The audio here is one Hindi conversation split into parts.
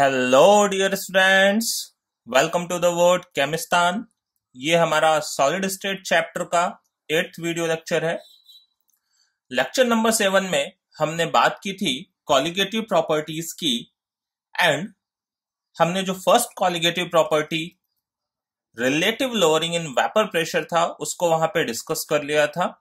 Hello dear students, welcome to the world Chemistan. ये हमारा सॉलिड स्टेट चैप्टर का 8th वीडियो लेक्चर है। लेक्चर नंबर 7 में हमने बात की थी कॉलिगेटिव प्रॉपर्टीज की एंड हमने जो first colligative property relative lowering in vapour pressure था उसको वहां पे डिस्कस कर लिया था।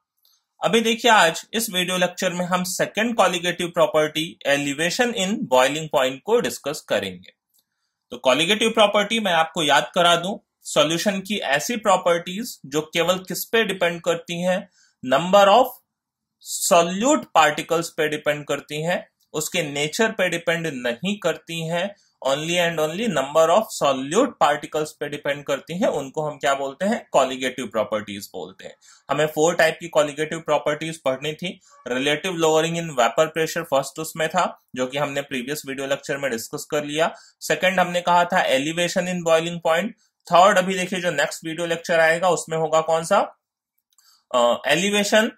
अभी देखिए आज इस वीडियो लेक्चर में हम second colligative property elevation in boiling point को डिस्कस करेंगे। तो कॉलिगेटिव प्रॉपर्टी मैं आपको याद करा दूं, सॉल्यूशन की ऐसी प्रॉपर्टीज जो केवल किस पे डिपेंड करती हैं, नंबर ऑफ सॉल्यूट पार्टिकल्स पे डिपेंड करती हैं, उसके नेचर पे डिपेंड नहीं करती हैं, only and only number of solute particles पे डिपेंड करती हैं, उनको हम क्या बोलते हैं, कॉलिगेटिव प्रॉपर्टीज बोलते हैं। हमें 4 टाइप की कॉलिगेटिव प्रॉपर्टीज पढ़नी थी। Relative lowering in vapour pressure first उसमें था, जो कि हमने प्रीवियस वीडियो लेक्चर में डिस्कस कर लिया। सेकंड हमने कहा था elevation in boiling point. Third अभी देखिए जो नेक्स्ट वीडियो लेक्चर आएगा उसमें होगा कौन सा, एलिवेशन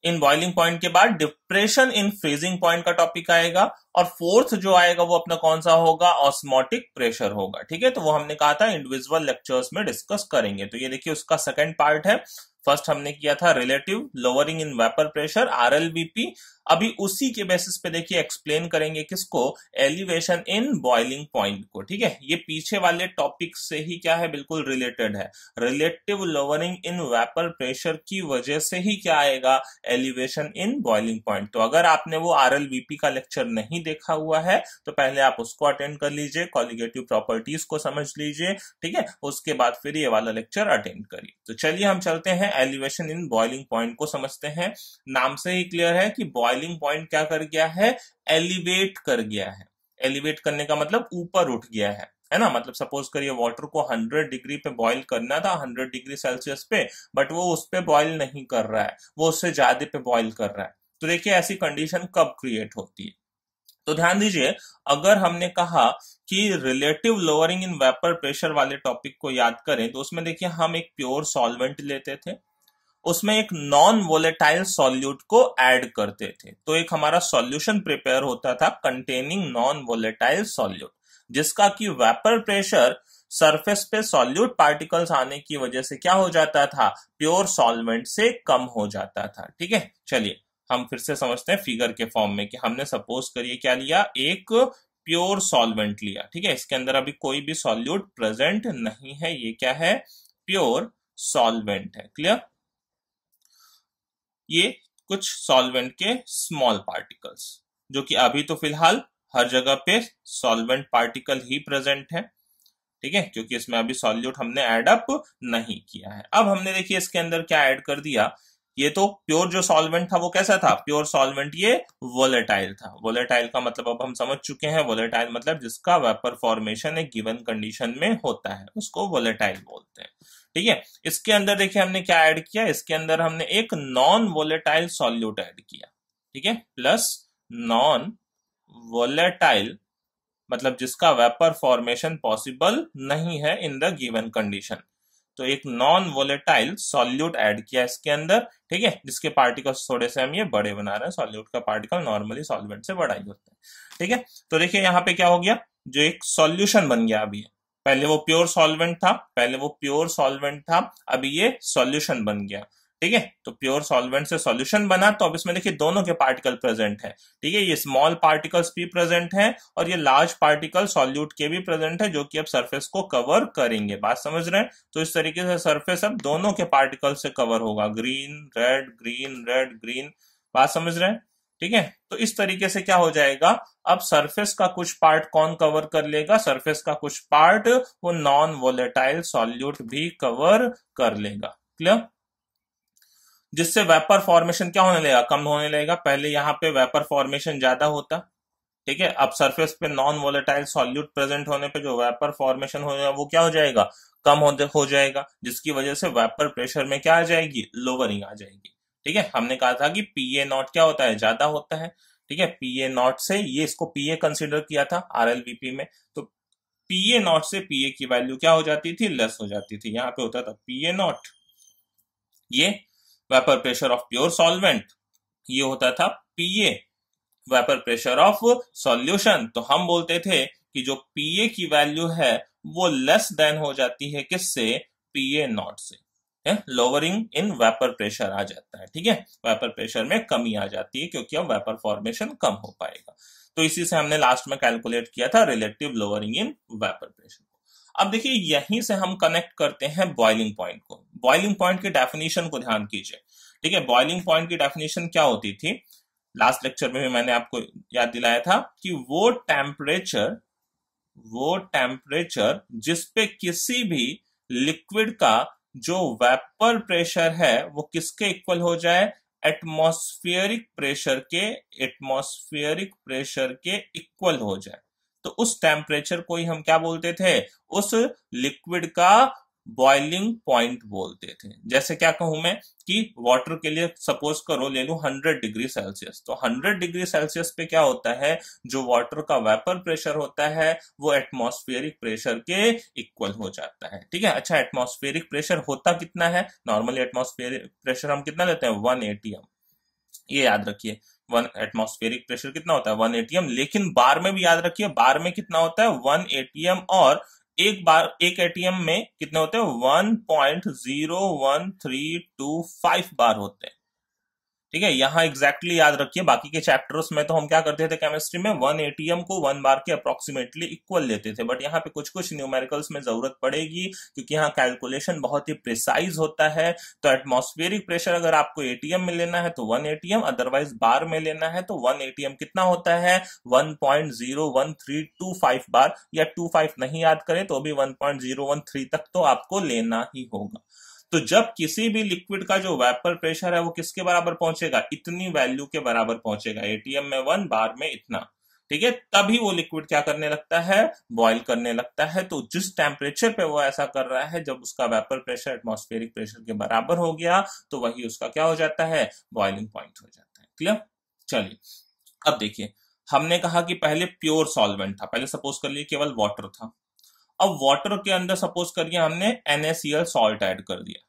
इन बॉइलिंग पॉइंट के बाद डिप्रेशन इन फ्रीजिंग पॉइंट का टॉपिक आएगा। और फोर्थ जो आएगा वो अपना कौन सा होगा, ऑस्मोटिक प्रेशर होगा। ठीक है, तो वो हमने कहा था इंडिविजुअल लेक्चर्स में डिस्कस करेंगे। तो ये देखिए उसका सेकंड पार्ट है। फर्स्ट हमने किया था relative lowering in vapour pressure RLVP. अभी उसी के बेसिस पे देखिए एक्सप्लेन करेंगे किसको, एलिवेशन इन बॉइलिंग पॉइंट को। ठीक है, ये पीछे वाले टॉपिक से ही क्या है, बिल्कुल रिलेटेड है। Relative lowering in vapour pressure की वजह से ही क्या आएगा, एलिवेशन इन बॉइलिंग पॉइंट। तो अगर आपने वो आरएलवीपी का लेक्चर नहीं देखा हुआ है तो पहले आप उसको अटेंड कर लीजिए, कॉलिगेटिव प्रॉपर्टीज को समझ लीजिए। ठीक है, उसके बाद फिर ये वाला लेक्चर अटेंड करिए। तो चलिए हम चलते हैं एलिवेशन इन बॉइलिंग पॉइंट को समझते हैं। नाम से ही क्लियर है कि बॉइलिंग पॉइंट क्या कर गया है, एलिवेट कर गया है। एलिवेट करने का मतलब ऊपर उठ गया है ना। मतलब सपोज करिए वाटर को 100 डिग्री पे बॉईल करना था, 100 डिग्री सेल्सियस पे, बट वो उस पे बॉईल नहीं कर रहा है, वो उससे ज्यादा पे बॉईल कर रहा है। तो देखिए ऐसी कंडीशन कब क्रिएट होती है, तो ध्यान दीजिए। अगर हमने कहा कि relative lowering in vapour pressure वाले टॉपिक को याद करें तो उसमें देखिए हम एक प्योर सॉल्वेंट लेते थे, उसमें एक नॉन वोलेटाइल सॉल्यूट को ऐड करते थे। तो एक हमारा सॉल्यूशन प्रिपेयर होता था कंटेनिंग नॉन वोलेटाइल सॉल्यूट, जिसका कि वेपर प्रेशर सरफेस पे सॉल्यूट पार्टिकल्स आने की वजह से क्या हो जाता था, प्योर सॉल्वेंट से कम हो जाता था। ठीक है, चलिए हम फिर से समझते हैं फिगर के फॉर्म में कि हमने सपोज करिए क्या लिया, एक प्योर सॉल्वेंट लिया। ठीक है, इसके अंदर अभी कोई भी सॉल्यूट प्रेजेंट नहीं है, ये क्या है, प्योर सॉल्वेंट है। क्लियर, ये कुछ सॉल्वेंट के स्मॉल पार्टिकल्स, जो कि अभी तो फिलहाल हर जगह पे सॉल्वेंट पार्टिकल ही प्रेजेंट है। ठीक है, क्योंकि इसमें अभी सॉल्यूट हमने ऐड अप नहीं किया है। अब हमने देखिए इसके अंदर क्या ऐड कर दिया, ये तो प्योर जो सॉल्वेंट था वो कैसा था, प्योर सॉल्वेंट, ये वोलेटाइल था। वोलेटाइल का मतलब अब हम समझ चुके हैं, वोलेटाइल मतलब जिसका वेपर फॉर्मेशन एक गिवन कंडीशन में होता है उसको वोलेटाइल बोलते हैं। ठीक है, इसके अंदर देखिए हमने क्या ऐड किया, इसके अंदर हमने एक नॉन वोलेटाइल सॉल्यूट ऐड किया। ठीक है, प्लस नॉन वोलेटाइल मतलब जिसका वेपर फॉर्मेशन पॉसिबल नहीं है इन द गिवन कंडीशन। तो एक नॉन वोलेटाइल सॉल्यूट ऐड किया इसके अंदर। ठीक है, जिसके पार्टिकल्स थोड़े से हम ये बड़े बना रहे हैं, सॉल्यूट का पार्टिकल नॉर्मली सॉल्वेंट से बड़ा ही होता है। ठीक है, तो देखिए यहाँ पे क्या हो गया, जो एक सॉल्यूशन बन गया अभी, पहले वो प्योर सॉल्वेंट था, अभी ये सॉल्यूशन बन गया। ठीक है, तो प्योर सॉल्वेंट से सॉल्यूशन बना, तो अब इसमें देखिए दोनों के पार्टिकल प्रेजेंट है। ठीक है, ये स्मॉल पार्टिकल्स भी प्रेजेंट हैं और ये लार्ज पार्टिकल सॉल्यूट के भी प्रेजेंट है, जो कि अब सरफेस को कवर करेंगे। बात समझ रहे हैं, तो इस तरीके से सरफेस अब दोनों के पार्टिकल से कवर होगा, green red green red green. बात समझ रहे हैं, ठीक है। तो इस तरीके से क्या हो जाएगा, अब सरफेस का कुछ पार्ट कौन कवर कर लेगा, सरफेस का कुछ पार्ट वो नॉन वोलेटाइल सॉल्यूट भी कवर कर लेगा। क्लियर, जिससे वेपर फॉर्मेशन क्या होने लगेगा, कम होने लगेगा। पहले यहाँ पे वेपर फॉर्मेशन ज्यादा होता, ठीक है, अब सरफेस पे नॉन वोलेटाइल सॉल्यूट प्रेजेंट होने पे जो वेपर फॉर्मेशन हो जाएगा वो क्या हो जाएगा, कम हो जाएगा, जिसकी वजह से वेपर प्रेशर में क्या आ जाएगी, लोअरिंग आ जाएगी। ठीक है, हमने कहा था कि पीए नॉट क्या होता है, ज्यादा होता है। ठीक है, पीए नॉट से, ये इसको पीए कंसिडर किया था आरएलवीपी में, तो पीए नॉट से पीए की वैल्यू क्या हो जाती थी, लेस हो जाती थी। यहाँ पे होता था पीए नॉट, ये vapour pressure of pure solvent, ये होता था पीए वेपर प्रेशर ऑफ सॉल्यूशन। तो हम बोलते थे कि जो पीए की वैल्यू है वो लेस देन हो जाती है किससे, पीए नॉट से, लोअरिंग इन वेपर प्रेशर आ जाता है। ठीक है, वेपर प्रेशर में कमी आ जाती है क्योंकि अब वेपर फॉर्मेशन कम हो पाएगा। तो इसी से हमने लास्ट में कैलकुलेट किया था relative lowering in vapour pressure. अब देखिए यहीं से हम कनेक्ट करते हैं बॉइलिंग पॉइंट को। बॉइलिंग पॉइंट की डेफिनेशन को ध्यान कीजिए। ठीक है, बॉइलिंग पॉइंट की डेफिनेशन क्या होती थी, लास्ट लेक्चर में भी मैंने आपको याद दिलाया था कि वो टेम्परेचर जिस पे किसी भी लिक्विड का जो वेपर प्रेशर है वो किसके इक्वल हो जाए, एटमॉस्फेरिक प्रेशर के इक्वल हो जाए। तो उस टेम्परेचर को ही हम क्या बोलते थे, उस लिक्विड का बॉइलिंग पॉइंट बोलते थे। जैसे क्या कहूं मैं कि वाटर के लिए सपोज करो ले लूं 100 डिग्री सेल्सियस, तो 100 डिग्री सेल्सियस पे क्या होता है, जो वाटर का वेपर प्रेशर होता है वो एटमॉस्फेरिक प्रेशर के इक्वल हो जाता है। ठीक है, अच्छा एटमॉस्फेरिक प्रेशर होता कितना है, नॉर्मली एटमॉस्फेरिक प्रेशर हम कितना लेते हैं 1 एटीएम, ये याद रखिए। 1 एटमॉस्फेरिक प्रेशर कितना होता है 1 एटीएम, लेकिन बार में भी याद रखिए, बार में कितना होता है 1 एटीएम, और एक एटीएम में कितने होते हैं 1.01325 बार होते हैं। ठीक है, यहां एग्जैक्टली याद रखिए, बाकी के चैप्टर्स में तो हम क्या करते थे केमिस्ट्री में 1 एटीएम को 1 बार के अप्रोक्सीमेटली इक्वल लेते थे, बट यहाँ पे कुछ कुछ न्यूमेरिकल्स में जरूरत पड़ेगी क्योंकि यहाँ कैलकुलेशन बहुत ही प्रिसाइज होता है। तो एटमॉस्फेरिक प्रेशर अगर आपको एटीएम में लेना है तो 1 एटीएम, अदरवाइज बार में लेना है तो 1 एटीएम कितना होता है 1.01325 बार, या 25 नहीं याद करें तो भी 1.013 तक तो आपको लेना ही होगा। तो जब किसी भी लिक्विड का जो वेपर प्रेशर है वो किसके बराबर पहुंचेगा, इतनी वैल्यू के बराबर पहुंचेगा, एटीएम में 1 बार में इतना। ठीक है, तभी वो लिक्विड क्या करने लगता है, बॉईल करने लगता है। तो जिस टेम्परेचर पे वो ऐसा कर रहा है, जब उसका वेपर प्रेशर एटमॉस्फेरिक प्रेशर के बराबर हो गया तो वही उसका क्या हो जाता है, बॉइलिंग पॉइंट हो जाता है। क्लियर, चलिए अब देखिए, हमने कहा कि पहले प्योर सॉल्वेंट था, पहले सपोज कर लिए केवल वाटर था। अब वाटर के अंदर सपोज करिए हमने NaCl सॉल्ट ऐड कर दिया,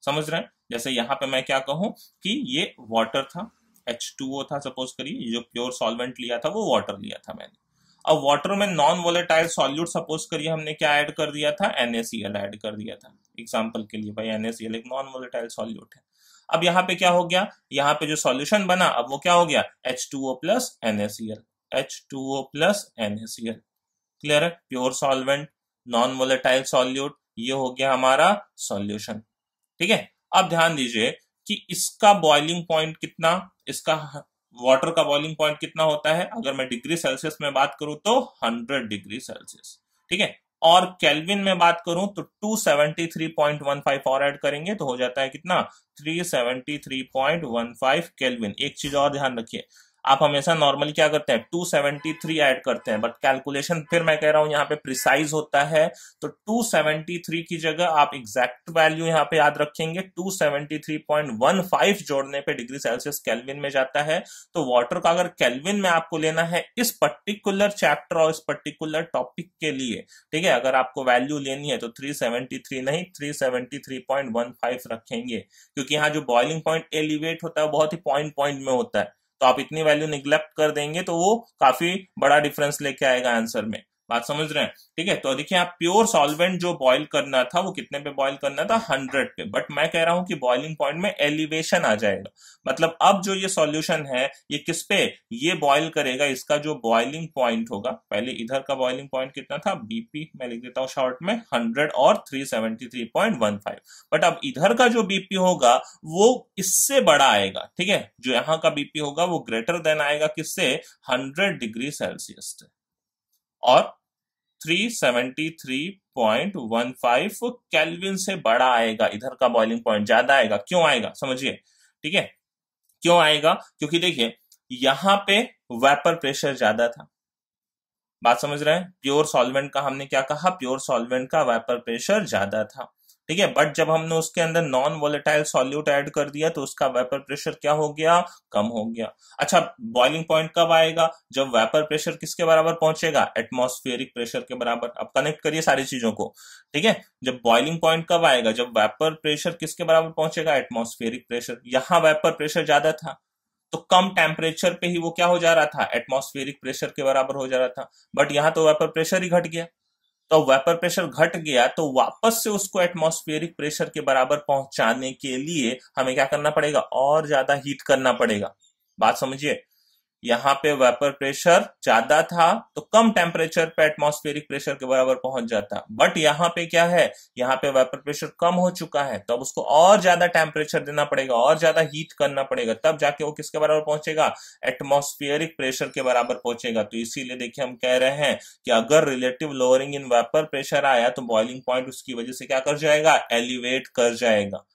समझ रहे हैं। जैसे यहां पे मैं क्या कहूं कि ये वाटर था, H2O था, सपोज करिए जो प्योर सॉल्वेंट लिया था वो वाटर लिया था मैंने। अब वाटर में नॉन वोलेटाइल सॉल्यूट सपोज करिए हमने क्या ऐड कर दिया था, NaCl ऐड कर दिया था। एग्जांपल के लिए भाई NaCl एक नॉन वोलेटाइल सॉल्यूट है। अब यहाँ पे क्या हो गया, यहाँ पे जो सॉल्यूशन बना अब वो क्या हो गया, H2O प्लस NaCl। क्लियर है, pure solvent, non volatile solute, ये हो गया हमारा सॉल्यूशन। ठीक है, अब ध्यान दीजिए कि इसका बॉइलिंग पॉइंट कितना, इसका वाटर का बॉइलिंग पॉइंट कितना होता है, अगर मैं डिग्री सेल्सियस में बात करूं तो 100 डिग्री सेल्सियस। ठीक है, और केल्विन में बात करूं तो 273.15 और ऐड करेंगे तो हो जाता है कितना 373.15 केल्विन। एक चीज और ध्यान रखिए, आप हमेशा नॉर्मली क्या करते हैं 273 ऐड करते हैं, बट कैलकुलेशन फिर मैं कह रहा हूं यहाँ पे प्रिसाइज होता है। तो 273 की जगह आप एग्जैक्ट वैल्यू यहाँ पे याद रखेंगे, 273.15 जोड़ने पे डिग्री सेल्सियस केल्विन में जाता है। तो वाटर का अगर केल्विन में आपको लेना है इस पर्टिकुलर चैप्टर और इस पर्टिकुलर टॉपिक के लिए, ठीक है, अगर आपको वैल्यू लेनी है तो 373 नहीं 373.15 रखेंगे, क्योंकि यहाँ जो बॉइलिंग पॉइंट एलिवेट होता है बहुत ही पॉइंट में होता है। तो आप इतनी वैल्यू निग्लेक्ट कर देंगे तो वो काफी बड़ा डिफरेंस लेके आएगा आंसर में, बात समझ रहे हैं। ठीक है, तो देखिए आप प्योर सॉल्वेंट जो बॉईल करना था वो कितने पे बॉईल करना था 100 पे, बट मैं कह रहा हूं कि बॉइलिंग पॉइंट में एलिवेशन आ जाएगा। मतलब अब जो ये सॉल्यूशन है ये किस पे, ये बॉईल करेगा, इसका जो बॉइलिंग पॉइंट होगा, पहले इधर का बॉइलिंग पॉइंट कितना था बीपी, मैं लिख देता हूं शॉर्ट में 100 और 373.15, बट अब इधर का जो बीपी होगा वो इससे बड़ा आएगा। ठीक है, जो यहाँ का बीपी होगा वो ग्रेटर देन आएगा किससे, 100 डिग्री सेल्सियस से, और 373.15 केल्विन से बड़ा आएगा, इधर का बॉइलिंग पॉइंट ज्यादा आएगा। क्यों आएगा समझिए, ठीक है, क्यों आएगा, क्योंकि देखिए यहां पे वेपर प्रेशर ज्यादा था, बात समझ रहे हैं। प्योर सॉल्वेंट का हमने क्या कहा, प्योर सॉल्वेंट का वेपर प्रेशर ज्यादा था। ठीक है, बट जब हमने उसके अंदर नॉन वोलेटाइल सॉल्यूट ऐड कर दिया तो उसका वेपर प्रेशर क्या हो गया, कम हो गया। अच्छा, बॉइलिंग पॉइंट कब आएगा, जब वेपर प्रेशर किसके बराबर पहुंचेगा, एटमॉस्फेरिक प्रेशर के बराबर। अब कनेक्ट करिए सारी चीजों को। ठीक है, जब बॉइलिंग पॉइंट कब आएगा, जब वेपर प्रेशर किसके बराबर पहुंचेगा, एटमॉस्फेरिक प्रेशर। यहां वेपर प्रेशर ज्यादा था तो कम टेम्परेचर पे ही वो क्या हो जा रहा था, एटमॉस्फेरिक प्रेशर के बराबर हो जा रहा था, बट यहां तो वेपर प्रेशर ही घट गया। तो वेपर प्रेशर घट गया तो वापस से उसको एटमॉस्फेरिक प्रेशर के बराबर पहुंचाने के लिए हमें क्या करना पड़ेगा, और ज्यादा हीट करना पड़ेगा। बात समझिए, यहाँ पे वेपर प्रेशर ज्यादा था तो कम टेम्परेचर पे एटमॉस्फेरिक प्रेशर के बराबर पहुंच जाता, बट यहाँ पे क्या है, यहाँ पे वेपर प्रेशर कम हो चुका है, तो अब उसको और ज्यादा टेम्परेचर देना पड़ेगा, और ज्यादा हीट करना पड़ेगा, तब जाके वो किसके बराबर पहुंचेगा, एटमॉस्फेरिक प्रेशर के बराबर पहुंचेगा। तो इसीलिए देखिए हम कह रहे हैं कि अगर relative lowering in vapour pressure आया तो बॉइलिंग पॉइंट उसकी वजह से क्या कर जाएगा, एलिवेट कर जाएगा।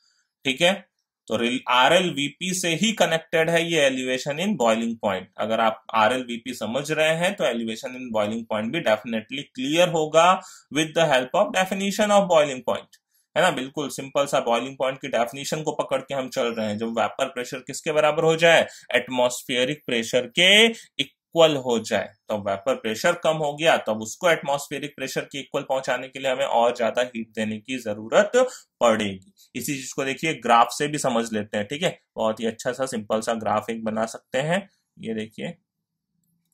ठीक है, तो RLVP से ही कनेक्टेड है ये एलिवेशन इन बॉइलिंग पॉइंट। अगर आप RLVP समझ रहे हैं तो एलिवेशन इन बॉइलिंग पॉइंट भी डेफिनेटली क्लियर होगा with the help of definition of boiling point, है ना। बिल्कुल सिंपल सा बॉइलिंग पॉइंट की डेफिनेशन को पकड़ के हम चल रहे हैं। जब वेपर प्रेशर किसके बराबर हो जाए, एटमॉस्फेरिक प्रेशर के इक्वल हो जाए, तो वेपर प्रेशर कम हो गया, तो अब उसको एटमॉस्फेरिक प्रेशर के इक्वल पहुंचाने के लिए हमें और ज्यादा हीट देने की जरूरत पड़ेगी। इसी चीज को देखिए ग्राफ से भी समझ लेते हैं। ठीक है, बहुत ही अच्छा सा सिंपल सा ग्राफ एक बना सकते हैं। ये देखिए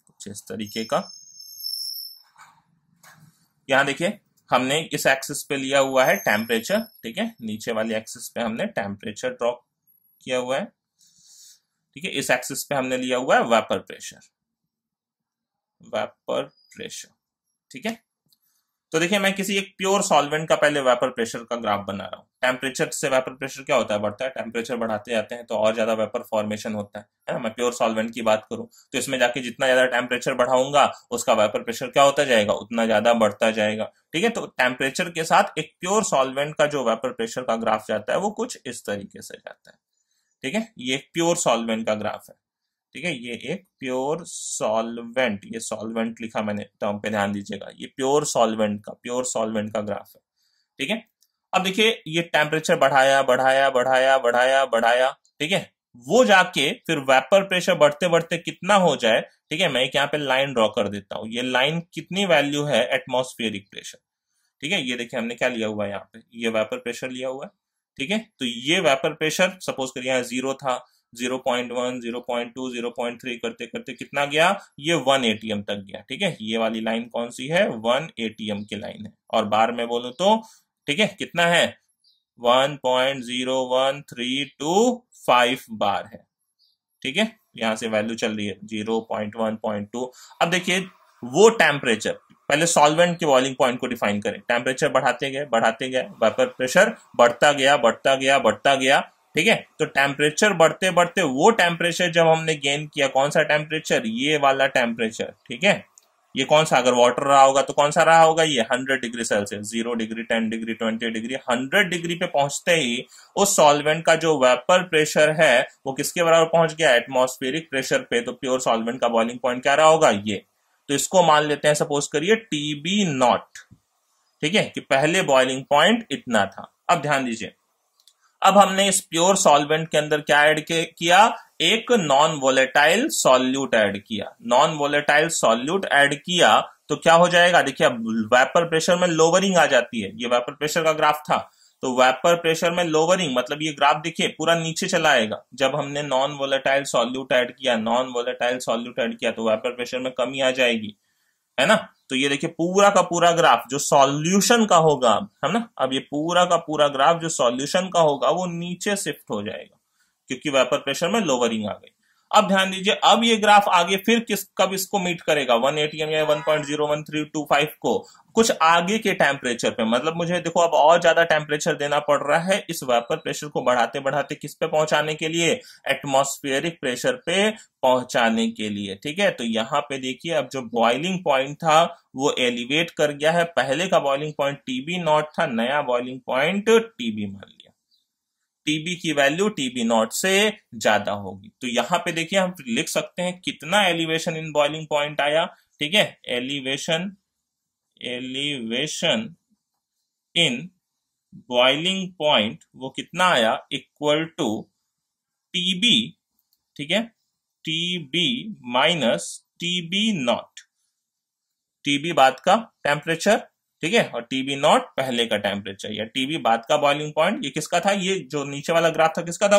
कुछ इस तरीके का, यहां देखिए हमने इस एक्सिस पे लिया हुआ है टेम्परेचर, ठीक है, नीचे वाली एक्सिस पे हमने टेम्परेचर ड्रॉ किया हुआ है। ठीक है, इस एक्सिस पे हमने लिया हुआ है वेपर प्रेशर, वेपर प्रेशर। ठीक है, तो देखिए मैं किसी एक प्योर सॉल्वेंट का पहले वेपर प्रेशर का ग्राफ बना रहा हूं। टेम्परेचर से वेपर प्रेशर क्या होता है, बढ़ता है, टेम्परेचर बढ़ाते जाते हैं तो और ज्यादा वेपर फॉर्मेशन होता है ना। मैं प्योर सॉल्वेंट की बात करूं तो इसमें जाके जितना ज्यादा टेम्परेचर बढ़ाऊंगा उसका वेपर प्रेशर क्या होता जाएगा, उतना ज्यादा बढ़ता जाएगा। ठीक है, तो टेम्परेचर के साथ एक प्योर सॉल्वेंट का जो वेपर प्रेशर का ग्राफ जाता है वो कुछ इस तरीके से जाता है। ठीक है, ये एक प्योर सॉल्वेंट का ग्राफ है। ठीक है, ये एक प्योर सॉल्वेंट, ये सॉल्वेंट लिखा मैंने टर्म पे, ध्यान दीजिएगा, ये प्योर सॉल्वेंट का ग्राफ है। ठीक है, अब देखिए ये टेम्परेचर बढ़ाया बढ़ाया बढ़ाया बढ़ाया बढ़ाया, ठीक है, वो जाके फिर वेपर प्रेशर बढ़ते बढ़ते कितना हो जाए। ठीक है, मैं एक यहाँ पे लाइन ड्रॉ कर देता हूं, ये लाइन कितनी वैल्यू है, एटमॉस्फेरिक प्रेशर। ठीक है, ये देखिए हमने क्या लिया हुआ है यहाँ पे, ये वेपर प्रेशर लिया हुआ है। ठीक है, तो ये वेपर प्रेशर सपोज करिए यहाँ 0 था, 0.1, 0.2, 0.3 करते करते कितना गया, ये 1 ATM तक गया। ठीक है, ये वाली लाइन कौन सी है, 1 ATM की लाइन है, और बार में बोलूं तो ठीक है कितना है, 1.01325 बार है। ठीक है, यहां से वैल्यू चल रही है 0.1.2। अब देखिए वो टेम्परेचर, पहले सॉल्वेंट के बॉइलिंग पॉइंट को डिफाइन करें, टेम्परेचर बढ़ाते गए वेपर प्रेशर बढ़ता गया बढ़ता गया बढ़ता गया। ठीक है, तो टेम्परेचर बढ़ते बढ़ते वो टेम्परेचर जब हमने गेन किया, कौन सा टेम्परेचर, ये वाला टेम्परेचर। ठीक है, ये कौन सा, अगर वाटर रहा होगा तो कौन सा रहा होगा, ये 100 degree Celsius, 0 degree, 10 degree, 20 degree, 100 degree पे पहुंचते ही उस सॉल्वेंट का जो वेपर प्रेशर है वो किसके बराबर पहुंच गया, एटमॉस्फेरिक प्रेशर पे। तो प्योर सॉल्वेंट का बॉइलिंग पॉइंट क्या रहा होगा, ये। तो इसको मान लेते हैं सपोज करिए TB0। ठीक है, कि पहले बॉइलिंग पॉइंट इतना था। अब ध्यान दीजिए, अब हमने इस प्योर सॉल्वेंट के अंदर क्या ऐड किया, एक नॉन वोलेटाइल सॉल्यूट ऐड किया। नॉन वोलेटाइल सॉल्यूट ऐड किया तो क्या हो जाएगा, देखिए अब वेपर प्रेशर में लोवरिंग आ जाती है। ये वेपर प्रेशर का ग्राफ था, तो वेपर प्रेशर में लोवरिंग मतलब ये ग्राफ देखिए पूरा नीचे चला आएगा। जब हमने नॉन वोलेटाइल सॉल्यूट ऐड किया, नॉन वोलेटाइल सॉल्यूट ऐड किया तो वेपर प्रेशर में कमी आ जाएगी, है ना। तो ये देखिए पूरा का पूरा ग्राफ जो सॉल्यूशन का होगा, है ना, अब ये पूरा का पूरा ग्राफ जो सॉल्यूशन का होगा वो नीचे शिफ्ट हो जाएगा क्योंकि वेपर प्रेशर में लोवरिंग आ गई। अब ध्यान दीजिए, अब ये ग्राफ आगे फिर कब इसको मीट करेगा, 1 ATM या 1.01325 को कुछ आगे के टेम्परेचर पे। मतलब मुझे देखो अब और ज्यादा टेम्परेचर देना पड़ रहा है इस वेपर प्रेशर को बढ़ाते बढ़ाते किस पे पहुंचाने के लिए, एटमॉस्फेरिक प्रेशर पे पहुंचाने के लिए। ठीक है, तो यहाँ पे देखिए अब जो बॉइलिंग पॉइंट था वो एलिवेट कर गया है। पहले का बॉइलिंग पॉइंट TB0 था, नया बॉइलिंग पॉइंट TB मान लिया। TB की वैल्यू TB0 से ज्यादा होगी। तो यहां पे देखिए हम लिख सकते हैं कितना एलिवेशन इन बॉइलिंग पॉइंट आया। ठीक है, एलिवेशन इन बॉइलिंग पॉइंट वो कितना आया, इक्वल टू TB। ठीक है, TB माइनस TB0। TB बाद का टेम्परेचर, ठीक है, और TB0 पहले का टेम्परेचर, या TB बाद का बॉइलिंग पॉइंट। ये किसका था, ये जो नीचे वाला ग्राफ था किसका था,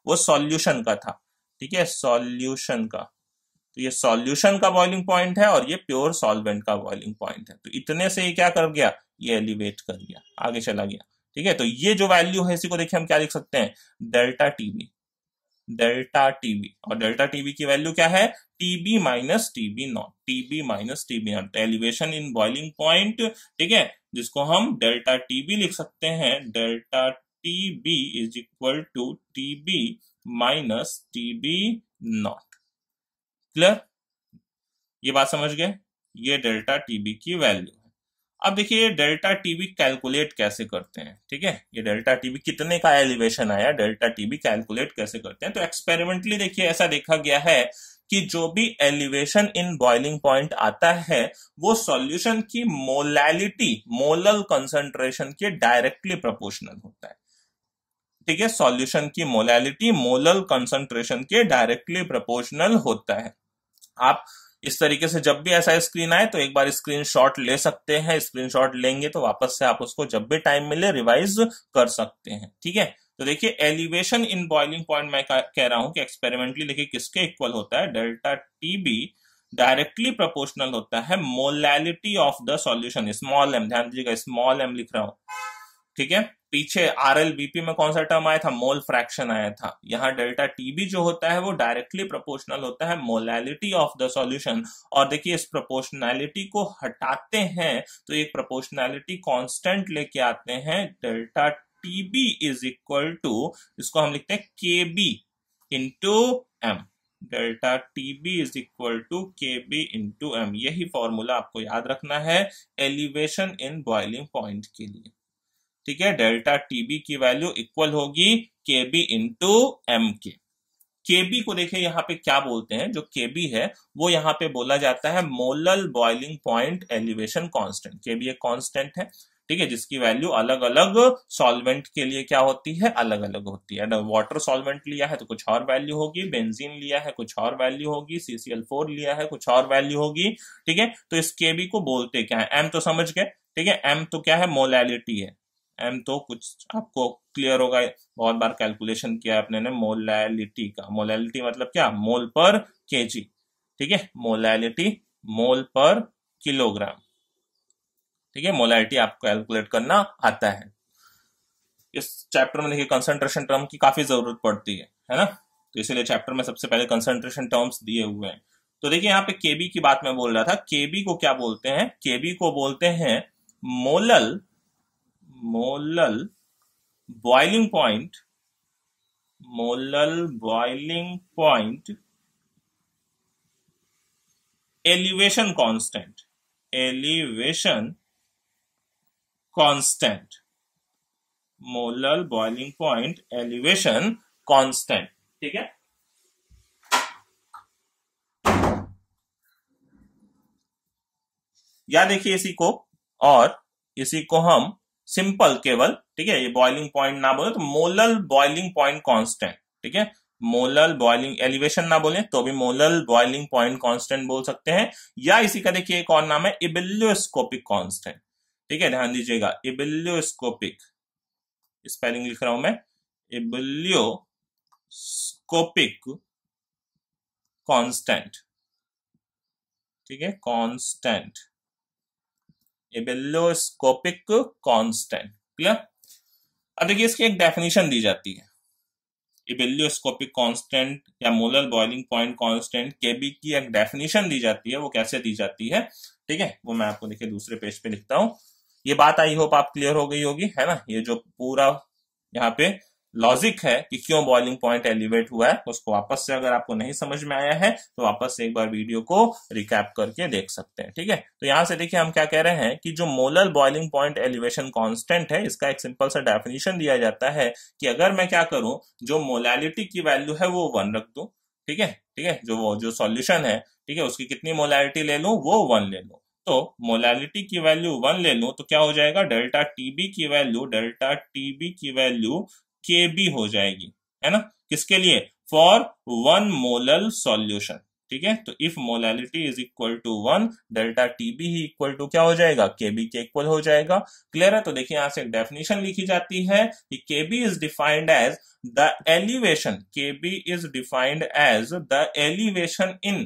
वो सॉल्यूशन का था। ठीक है, सॉल्यूशन का। तो ये सॉल्यूशन का बॉइलिंग पॉइंट है और ये प्योर सॉल्वेंट का बॉइलिंग पॉइंट है। तो इतने से ये क्या कर गया, ये एलिवेट कर गया, आगे चला गया। ठीक है, तो ये जो वैल्यू है इसी को देखिए हम क्या लिख सकते हैं, डेल्टा टीबी, डेल्टा टीबी। और डेल्टा टीबी की वैल्यू क्या है, TB minus TB naught, TB minus TB naught, elevation in boiling point. ठीक है, जिसको हम डेल्टा टीबी लिख सकते हैं, delta TB is equal to TB minus TB naught. Clear, ये बात समझ गए, ये डेल्टा टीबी की वैल्यू है। अब देखिए डेल्टा टीबी कैलकुलेट कैसे करते हैं। ठीक है, ये डेल्टा टीबी कितने का एलिवेशन आया, डेल्टा टीबी कैलकुलेट कैसे करते हैं। तो एक्सपेरिमेंटली देखिए ऐसा देखा गया है कि जो भी एलिवेशन इन बॉइलिंग पॉइंट आता है वो सॉल्यूशन की मोलैलिटी, मोलल कंसंट्रेशन के डायरेक्टली प्रोपोर्शनल होता है। ठीक है, सॉल्यूशन की मोलैलिटी मोलल कंसंट्रेशन के डायरेक्टली प्रोपोर्शनल होता है। आप इस तरीके से जब भी ऐसा स्क्रीन आए तो एक बार स्क्रीनशॉट ले सकते हैं। स्क्रीनशॉट लेंगे तो वापस से आप उसको जब भी टाइम मिले रिवाइज कर सकते हैं। ठीक है, तो देखिए एलिवेशन इन बॉइलिंग पॉइंट मैं कह रहा हूं कि एक्सपेरिमेंटली देखिए किसके इक्वल होता है, डेल्टा टीबी डायरेक्टली प्रोपोर्शनल होता है molality of the solution, small m, ध्यान दीजिएगा स्मॉल एम लिख रहा हूं। ठीक है, पीछे आरएलबीपी में कौन सा टर्म आया था, मोल फ्रैक्शन आया था। यहां डेल्टा टीबी जो होता है वो डायरेक्टली प्रोपोर्शनल होता है मोलैलिटी ऑफ द सॉल्यूशन। और देखिए इस प्रोपोर्शनैलिटी को हटाते हैं तो एक प्रोपोर्शनैलिटी कांस्टेंट लेके आते हैं, delta TB is equal to, इसको हम लिखते हैं KB into M, delta TB is equal to KB into M. यही फॉर्मूला आपको याद रखना है एलिवेशन इन बॉइलिंग पॉइंट के लिए। ठीक है, डेल्टा टीबी की वैल्यू इक्वल होगी केबी इंटू एम के। केबी को देखिए यहाँ पे क्या बोलते हैं, जो केबी है वो यहाँ पे बोला जाता है molal boiling point elevation constant. KB एक कांस्टेंट है, ठीक है, जिसकी वैल्यू अलग अलग सॉल्वेंट के लिए क्या होती है, अलग अलग होती है। अगर वाटर सॉल्वेंट लिया है तो कुछ और वैल्यू होगी, बेंजीन लिया है कुछ और वैल्यू होगी, CCl4 लिया है कुछ और वैल्यू होगी। ठीक है, तो इस केबी को बोलते क्या है, एम तो समझ गए। ठीक है, एम तो क्या है, मोलैलिटी है। एम तो कुछ आपको क्लियर होगा, बहुत बार कैलकुलेशन किया आपने ने मोलैलिटी का। मोलैलिटी मतलब क्या, मोल पर केजी। ठीक है, मोलैलिटी मोल पर किलोग्राम। ठीक है, मोलैलिटी आपको कैलकुलेट करना आता है। इस चैप्टर में देखिए कंसंट्रेशन टर्म की काफी जरूरत पड़ती है ना, तो इसीलिए चैप्टर में सबसे पहले कंसंट्रेशन टर्म्स दिए हुए हैं। तो देखिए यहाँ पे केबी की बात मैं बोल रहा था, केबी को क्या बोलते हैं, केबी को बोलते हैं molal boiling point, molal boiling point elevation constant, elevation constant, molal boiling point elevation constant. ठीक है, या देखिए इसी को, और इसी को हम सिंपल केवल, ठीक है, ये बॉइलिंग पॉइंट ना बोले तो मोलल बॉइलिंग पॉइंट कांस्टेंट। ठीक है, मोलल बॉइलिंग, एलिवेशन ना बोले तो भी मोलल बॉइलिंग पॉइंट कांस्टेंट बोल सकते हैं। या इसी का देखिए एक और नाम है इबिलियोस्कोपिक कांस्टेंट। ठीक है, ध्यान दीजिएगा, इबिलियोस्कोपिक, स्पेलिंग लिख रहा हूं मैं, इबिलियोस्कोपिक कांस्टेंट। ठीक है, कांस्टेंट, इबिलियोस्कोपिक कांस्टेंट। क्लियर, अब देखिए इसकी एक डेफिनेशन दी जाती है, इबिलियोस्कोपिक कांस्टेंट या मोलर बॉइलिंग पॉइंट कांस्टेंट केबी की एक डेफिनेशन दी जाती है। वो कैसे दी जाती है, ठीक है, वो मैं आपको देखिए दूसरे पेज पे लिखता हूं। ये बात आई होप आप क्लियर हो गई होगी, है ना। ये जो पूरा यहाँ पे लॉजिक है कि क्यों बॉइलिंग पॉइंट एलिवेट हुआ है, उसको वापस से अगर आपको नहीं समझ में आया है तो वापस से एक बार वीडियो को रिकैप करके देख सकते हैं। ठीक है, तो यहां से देखिए हम क्या कह रहे हैं कि जो molar boiling point elevation constant है, इसका एक सिंपल सा डेफिनेशन दिया जाता है कि अगर मैं क्या करूं, जो मोलैलिटी की वैल्यू है वो 1 रख दूं। ठीक है, ठीक है, जो सॉल्यूशन है, ठीक है, उसकी कितनी मोलैलिटी ले लूं, वो 1 ले लूं। तो मोलैलिटी की वैल्यू 1 ले लूं तो क्या हो जाएगा, डेल्टा टीबी की वैल्यू केबी हो जाएगी, है ना। किसके लिए, फॉर 1 मोलल सॉल्यूशन। ठीक है। तो if molality is equal to 1, delta TB ही इक्वल टू क्या हो जाएगा, केबी के इक्वल हो जाएगा। क्लियर है। तो देखिए यहां से एक डेफिनेशन लिखी जाती है कि KB is defined as the elevation, KB is defined as the elevation in,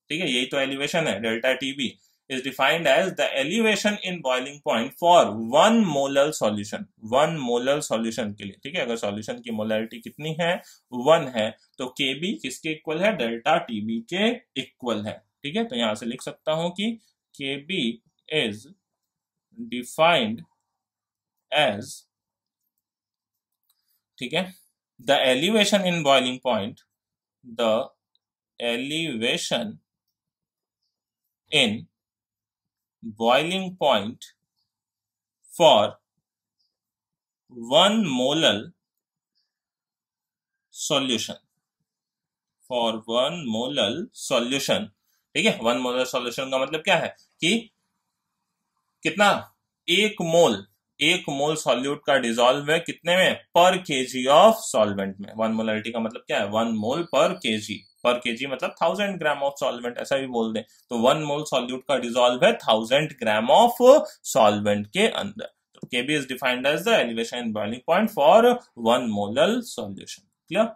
ठीक है, यही तो एलिवेशन है, delta TB is defined as the elevation in boiling point for 1 molar solution, 1 molar solution के लिए, ठीक है। अगर सॉल्यूशन की मोलैरिटी कितनी है, 1 है, तो Kb किसके इक्वल है, डेल्टा Tb के इक्वल है, ठीक है। तो यहां से लिख सकता हूं कि Kb is defined as, ठीक है, the elevation in boiling point, the elevation in boiling point for 1 molar solution, for 1 molar solution, ठीक है। 1 molar solution का मतलब क्या है कि कितना, एक मोल सॉल्यूट का डिसॉल्व है कितने में, पर केजी ऑफ सॉल्वेंट में। 1 मोलरिटी का मतलब क्या है, 1 मोल पर केजी मतलब 1000 ग्राम ऑफ सॉल्वेंट, ऐसा भी बोल दें। तो 1 मोल सॉल्यूट का डिसॉल्व है 1000 ग्राम ऑफ सॉल्वेंट के अंदर। तो KB is defined as the elevation in boiling point for 1 molar solution. Clear.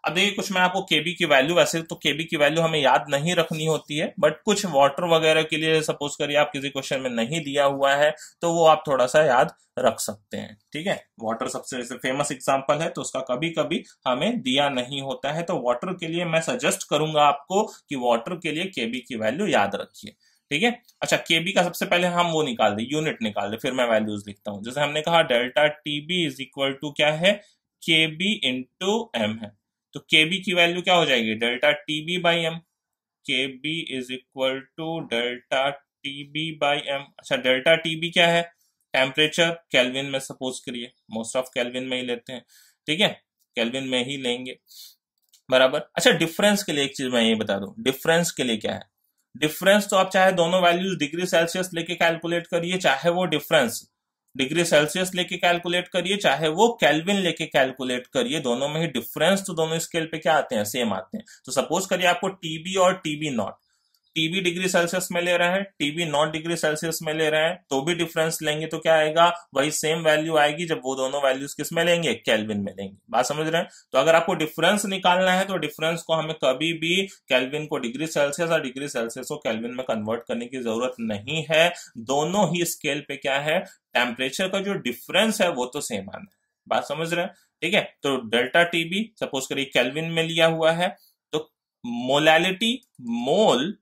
अब देखिए कुछ मैं आपको केबी की वैल्यू, वैसे तो केबी की वैल्यू हमें याद नहीं रखनी होती है, बट कुछ वाटर वगैरह के लिए सपोज करिए आप किसी क्वेश्चन में नहीं दिया हुआ है तो वो आप थोड़ा सा याद रख सकते हैं, ठीक है। वाटर सबसे फेमस एग्जांपल है, तो उसका कभी कभी हमें दिया नहीं होता है, तो वाटर के लिए मैं सजेस्ट करूंगा आपको कि वाटर के लिए केबी की वैल्यू याद रखिए, ठीक है। अच्छा, केबी का सबसे पहले हम वो निकाल दें, यूनिट निकाल दें, फिर मैं वैल्यूज लिखता हूं। जैसे हमने कहा delta TB is equal to क्या है, केबी इंटू एम है। तो केबी की वैल्यू क्या हो जाएगी, delta TB by m, KB is equal to delta TB by m. अच्छा, डेल्टा टीबी क्या है, टेम्परेचर, केल्विन में सपोज करिए, मोस्ट ऑफ केल्विन में ही लेते हैं, ठीक है, केल्विन में ही लेंगे, बराबर। अच्छा, डिफरेंस के लिए एक चीज मैं ये बता दूं, डिफरेंस के लिए क्या है, डिफरेंस तो आप चाहे दोनों वैल्यूज डिग्री सेल्सियस लेके कैलकुलेट करिए, चाहे वो डिफरेंस डिग्री सेल्सियस लेके कैलकुलेट करिए, चाहे वो केल्विन लेके कैलकुलेट करिए, दोनों में ही डिफरेंस तो दोनों स्केल पे क्या आते हैं, सेम आते हैं। तो सपोज करिए आपको टीबी और TB naught, TB degree Celsius में ले रहे हैं, टीबी नॉट डिग्री सेल्सियस में ले रहे हैं, तो भी डिफरेंस लेंगे तो क्या आएगा, वही सेम वैल्यू आएगी जब वो दोनों वैल्यूज किस में लेंगे, केल्विन में लेंगे। बात समझ रहे हैं। तो अगर आपको डिफरेंस निकालना है तो डिफरेंस को हमें कभी भी केल्विन को डिग्री सेल्सियस और डिग्री सेल्सियस को केल्विन में कन्वर्ट करने की जरूरत नहीं है, दोनों ही स्केल पे क्या है, टेम्परेचर का जो डिफरेंस है वो तो सेम आना है। बात समझ रहे हैं, ठीक है। तो डेल्टा टीबी सपोज करिए केल्विन में लिया हुआ है, तो मोलैलिटी मोल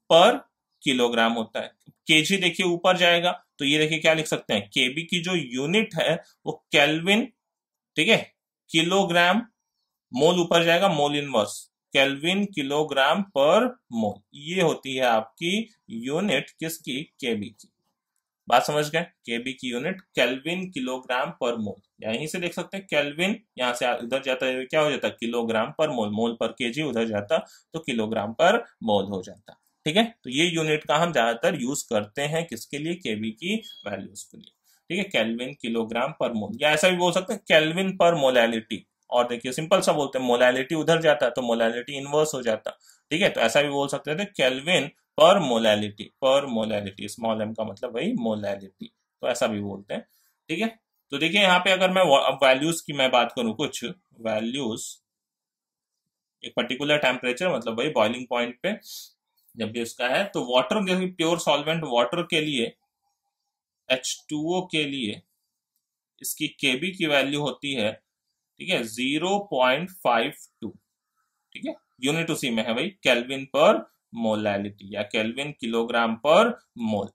पर किलोग्राम होता है, केजी देखिए ऊपर जाएगा, तो ये देखिए क्या लिख सकते हैं, केबी की जो यूनिट है वो केल्विन, ठीक है, किलोग्राम, मोल ऊपर जाएगा, मोल इनवर्स, केल्विन किलोग्राम पर मोल, ये होती है आपकी यूनिट किसकी, केबी की। बात समझ गए, केबी की यूनिट केल्विन किलोग्राम पर मोल, यहीं से देख सकते हैं केल्विन, यहां से उधर जाता है क्या हो जाता, किलोग्राम पर मोल, मोल पर केजी उधर जाता तो किलोग्राम पर मोल हो जाता, ठीक है। तो ये यूनिट का हम ज्यादातर यूज करते हैं किसके लिए, केबी की वैल्यूज के लिए, ठीक है, केल्विन किलोग्राम पर मोल, या ऐसा भी बोल सकते हैं केल्विन पर मोलैलिटी। और देखिए सिंपल सा बोलते हैं, मोलैलिटी उधर जाता है तो मोलैलिटी इनवर्स हो जाता, ठीक है। तो ऐसा भी बोल सकते थे केल्विन पर मोलैलिटी, स्मॉल एम का मतलब वही मोलैलिटी, तो ऐसा भी बोलते हैं, ठीक है। तो देखिए यहाँ पे अगर मैं वैल्यूज की मैं बात करूं, कुछ वैल्यूज, एक पर्टिकुलर टेम्परेचर मतलब वही बॉइलिंग पॉइंट पे जब भी उसका है, तो वाटर जैसे प्योर सॉल्वेंट वाटर के लिए, H2O के लिए इसकी केबी की वैल्यू होती है, ठीक है, 0.52, ठीक है, यूनिट उसी में है भाई, केल्विन पर मोलैलिटी या केल्विन किलोग्राम पर मोल।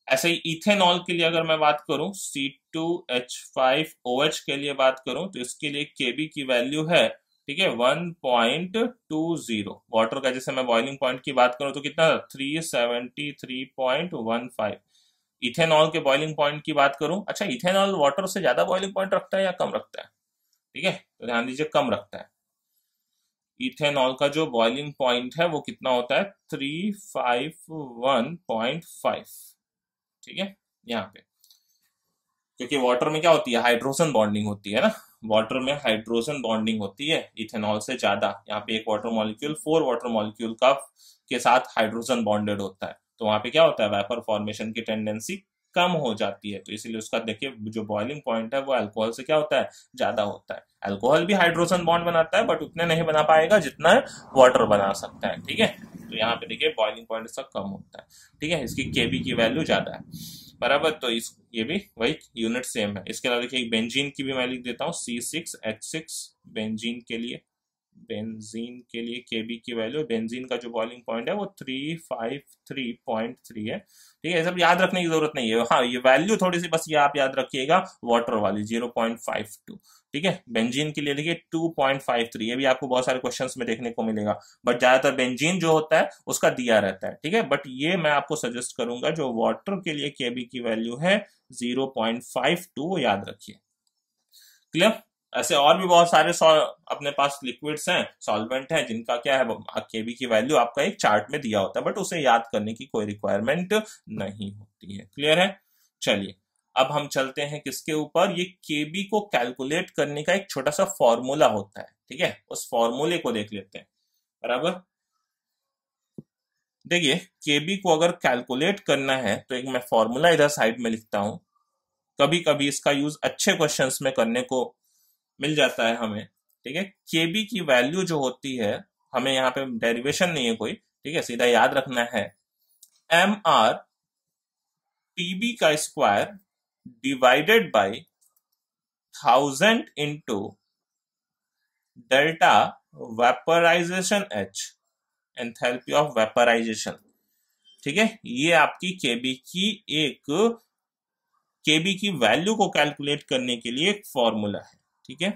ऐसे ही इथेनॉल के लिए अगर मैं बात करूं, C2H5OH के लिए बात करूं, तो इसके लिए केबी की वैल्यू है, ठीक है, 1.20। वाटर का जैसे मैं बॉइलिंग पॉइंट की बात करूं तो कितना, 373.15। इथेनॉल के बॉइलिंग पॉइंट की बात करूं, अच्छा इथेनॉल वाटर से ज्यादा बॉइलिंग पॉइंट रखता है या कम रखता है, ठीक है, तो ध्यान दीजिए कम रखता है। इथेनॉल का जो बॉइलिंग पॉइंट है वो कितना होता है, 351.5, ठीक है, यहाँ पे, क्योंकि वाटर में क्या होती है, हाइड्रोजन बॉन्डिंग होती है ना, वाटर में हाइड्रोजन बॉन्डिंग होती है इथेनॉल से ज्यादा। यहाँ पे एक वाटर मॉलिक्यूल 4 वाटर मॉलिक्यूल का के साथ हाइड्रोजन बॉन्डेड होता है, तो वहां पे क्या होता है, वेपर फॉर्मेशन की टेंडेंसी कम हो जाती है, तो इसीलिए उसका देखिए जो बॉइलिंग पॉइंट है वो अल्कोहल से क्या होता है, ज्यादा होता है। अल्कोहल भी हाइड्रोजन बॉन्ड बनाता है बट उतने नहीं बना पाएगा जितना वाटर बना सकता है, ठीक है। तो यहाँ पे देखिए बॉइलिंग पॉइंट इसका कम होता है, ठीक है। इसकी केबी की वैल्यू ज्यादा है, बराबर। तो इस ये भी वही यूनिट सेम है। इसके अलावा देखिए बेंजीन की भी मैं लिख देता हूँ, C6H6 बेंजीन के लिए, बेंजीन के लिए केबी की वैल्यू, बेंजीन का जो बॉइलिंग पॉइंट है वो 353.3 है, ठीक है। ये सब याद रखने की जरूरत नहीं है, हाँ ये वैल्यू थोड़ी सी बस ये आप याद रखिएगा, वाटर वाली 0.52, ठीक है। बेंजीन के लिए देखिए 2.53, ये भी आपको बहुत सारे क्वेश्चंस में देखने को मिलेगा, बट ज्यादातर बेंजीन जो होता है उसका दिया रहता है, ठीक है। बट ये मैं आपको सजेस्ट करूंगा जो वाटर के लिए केबी की वैल्यू है 0.52, वो याद रखिए। क्लियर। ऐसे और भी बहुत सारे अपने पास लिक्विड्स हैं, सॉल्वेंट हैं, जिनका क्या है केबी की वैल्यू आपका एक चार्ट में दिया होता है, बट उसे याद करने की कोई रिक्वायरमेंट नहीं होती है। क्लियर है। चलिए अब हम चलते हैं किसके ऊपर, ये केबी को कैलकुलेट करने का एक छोटा सा फॉर्मूला होता है, ठीक है। उस फॉर्मूले को देख लेते हैं, बराबर। देखिए केबी को अगर कैलकुलेट करना है तो एक मैं फॉर्मूला इधर साइड में लिखता हूं, कभी कभी इसका यूज अच्छे क्वेश्चंस में करने को मिल जाता है हमें, ठीक है। केबी की वैल्यू जो होती है, हमें यहाँ पे डेरिवेशन नहीं है कोई, ठीक है, सीधा याद रखना है, mr टीबी का square divided by 1000 into delta vaporisation h, enthalpy of vaporisation, ठीक है। ये आपकी केबी की वैल्यू को कैलकुलेट करने के लिए एक फॉर्मूला है, ठीक है।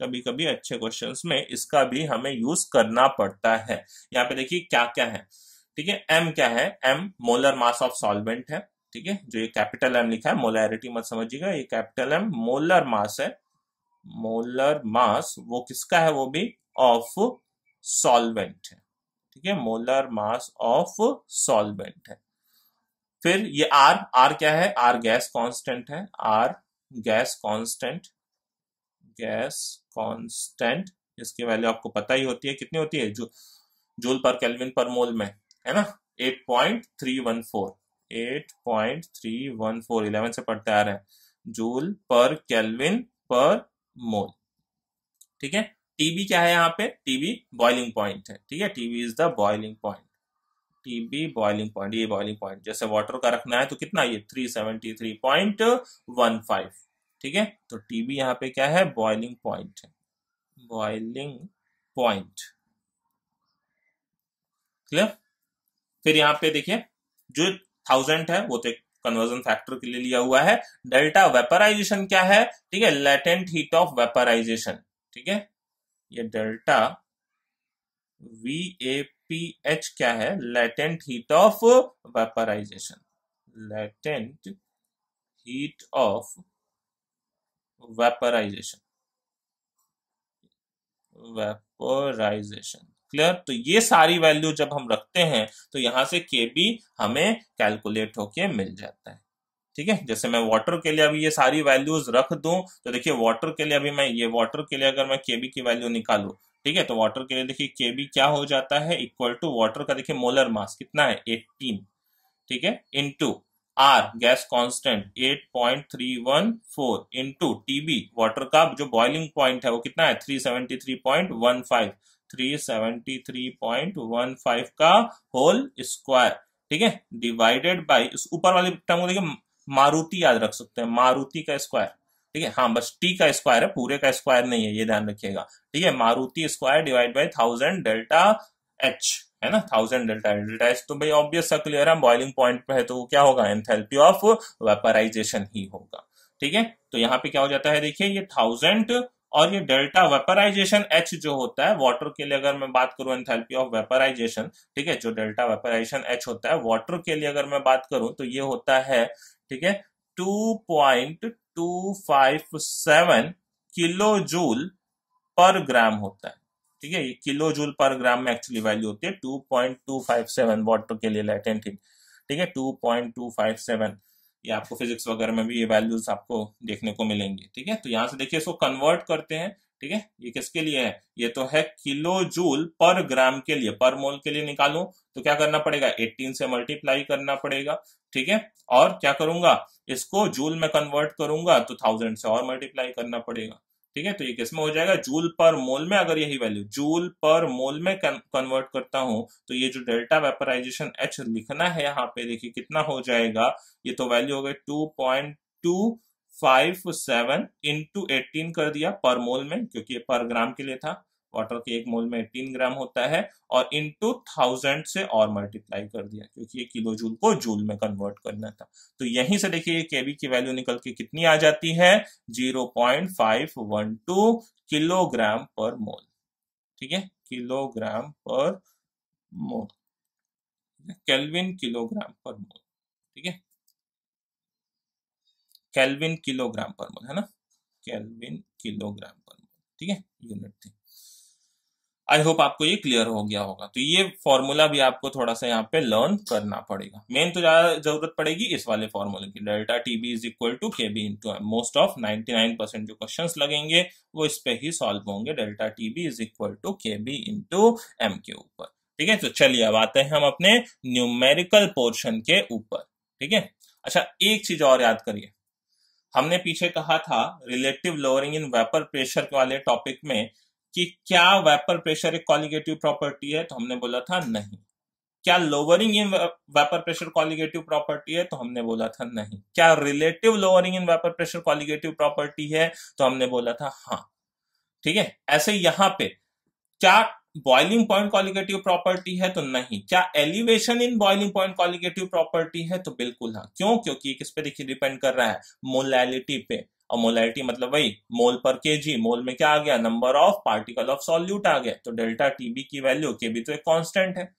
कभी कभी अच्छे क्वेश्चंस में इसका भी हमें यूज करना पड़ता है। यहाँ पे देखिए क्या क्या है, ठीक है। m क्या है, m molar mass of solvent है, ठीक है। जो ये कैपिटल M लिखा है, मोलैरिटी मत समझिएगा, ये कैपिटल M मोलर मास है, मोलर मास वो किसका है, वो भी ऑफ सॉल्वेंट है, ठीक है। मोलर मास ऑफ सॉल्वेंट है। फिर ये R क्या है, R गैस कांस्टेंट है, R gas constant, gas constant, इसकी वैल्यू आपको पता ही होती है, कितनी होती है, जो जूल पर केल्विन पर मोल में, है ना, 8.314, 8.314 11 से पढ़ते आ रहे हैं, जूल पर केल्विन पर मोल, ठीक है। टीबी क्या है यहाँ पे, टीबी बॉइलिंग पॉइंट है, ठीक है। TB is the boiling point, TB boiling point, ये बॉइलिंग पॉइंट जैसे वाटर का रखना है तो कितना, ये 373.15, ठीक है। तो टीबी यहाँ पे क्या है, बॉइलिंग पॉइंट है, बॉइलिंग पॉइंट। क्लियर। फिर यहाँ पे देखिए जो 1000 है वो तो एक कन्वर्जन फैक्टर के लिए लिया हुआ है। डेल्टा वेपराइजेशन क्या है, ठीक है, लेटेंट हीट ऑफ वेपराइजेशन, ठीक है। ये डेल्टा VAPH क्या है, latent heat of vaporisation, latent heat of vaporisation, vaporisation. Clear. तो ये सारी वैल्यू जब हम रखते हैं तो यहां से केबी हमें कैलकुलेट होके मिल जाता है, ठीक है। जैसे मैं वाटर के लिए अभी ये सारी वैल्यूज रख दूं तो देखिए वाटर के लिए अभी मैं ये वाटर के लिए अगर मैं केबी की वैल्यू निकालू, ठीक है, तो वाटर के लिए देखिए केबी क्या हो जाता है, इक्वल टू वाटर का देखिए मोलर मास कितना है 18, ठीक है, into R gas constant 8.314 into TB water का जो बॉइलिंग पॉइंट है वो कितना है 373.15, 373.15 का होल स्क्वायर, ठीक है, डिवाइडेड बाय इस ऊपर वाले टर्म को देखिए मारुति याद रख सकते हैं, मारुति का स्क्वायर, ठीक है, हाँ बस टी का स्क्वायर है, पूरे का स्क्वायर नहीं है, ये ध्यान रखिएगा, ठीक है। Maruti square divide by 1000 delta H, है ना, 1000 डेल्टा, डेल्टा एच तो भाई ऑब्वियस सा क्लियर है, बॉइलिंग पॉइंट पे है तो क्या होगा, एंथैल्पी ऑफ वेपराइजेशन ही होगा, ठीक है। तो यहाँ पे क्या हो जाता है, देखिए ये 1000 और ये डेल्टा वेपराइजेशन एच जो होता है वाटर के लिए, अगर मैं बात करूं एंथैल्पी ऑफ वेपराइजेशन, ठीक है, जो डेल्टा वेपराइजेशन एच होता है वाटर के लिए अगर मैं बात करूं तो ये होता है, ठीक है, 2.257 किलो जूल पर ग्राम होता है, ठीक है। ये किलो जूल पर ग्राम में एक्चुअली वैल्यू होती है 2.257 वाटर के लिए लेटेंट हीट, ठीक है, 2.257, ये आपको फिजिक्स वगैरह में भी ये वैल्यूज आपको देखने को मिलेंगी। ठीक है, तो यहाँ से देखिए इसको कन्वर्ट करते हैं। ठीक है, ये किसके लिए है, ये तो है किलो जूल पर ग्राम के लिए, पर मोल के लिए निकालूं तो क्या करना पड़ेगा, 18 से मल्टीप्लाई करना पड़ेगा। ठीक है, और क्या करूंगा, इसको जूल में कन्वर्ट करूंगा तो 1000 से और मल्टीप्लाई करना पड़ेगा। ठीक है, तो ये किसमें हो जाएगा, जूल पर मोल में। अगर यही वैल्यू जूल पर मोल में कन्वर्ट करता हूं तो ये जो डेल्टा वेपराइजेशन एच लिखना है यहाँ पे देखिए कितना हो जाएगा, ये तो वैल्यू हो गई 2.257 इंटू 18 कर दिया पर मोल में, क्योंकि ये पर ग्राम के लिए था, वाटर के 1 मोल में 18 ग्राम होता है, और इंटू 1000 से और मल्टीप्लाई कर दिया क्योंकि ये किलो जूल को जूल में कन्वर्ट करना था। तो यहीं से देखिए केबी की वैल्यू निकल के कितनी आ जाती है, 0.512 किलोग्राम पर मोल। ठीक है, किलोग्राम पर मोल, केल्विन किलोग्राम पर मोल। ठीक है, केल्विन किलोग्राम पर मोल है ना, केल्विन किलोग्राम पर मोल। ठीक है, यूनिट थी। आई होप आपको ये क्लियर हो गया होगा। तो ये फॉर्मूला भी आपको थोड़ा सा यहाँ पे लर्न करना पड़ेगा। मेन तो ज्यादा जरूरत पड़ेगी इस वाले फॉर्मूले की, delta TB is equal to KB into m. Most of 99% जो क्वेश्चंस लगेंगे वो इस पे ही सॉल्व होंगे, delta TB is equal to KB into m के ऊपर। ठीक है, तो चलिए अब आते हैं हम अपने न्यूमेरिकल पोर्शन के ऊपर। ठीक है, अच्छा एक चीज और याद करिए, हमने पीछे कहा था relative lowering in vapour pressure वाले टॉपिक में कि क्या वेपर प्रेशर एक कॉलिगेटिव प्रॉपर्टी है, तो हमने बोला था नहीं। क्या lowering in vapour pressure colligative property है, तो हमने बोला था नहीं। क्या relative lowering in vapour pressure colligative property है, तो हमने बोला था हाँ। ठीक है, ऐसे यहां पे क्या बॉइलिंग पॉइंट कॉलिगेटिव प्रॉपर्टी है, तो नहीं। क्या elevation in boiling point colligative property है, तो बिल्कुल हाँ। क्यों, क्योंकि किस पे देखिए डिपेंड कर रहा है, मोलैलिटी पे, और मोलैलिटी मतलब वही मोल पर केजी, मोल में क्या आ गया, number of particle of solute आ गया। तो डेल्टा टीबी की वैल्यू, केबी तो एक कांस्टेंट है।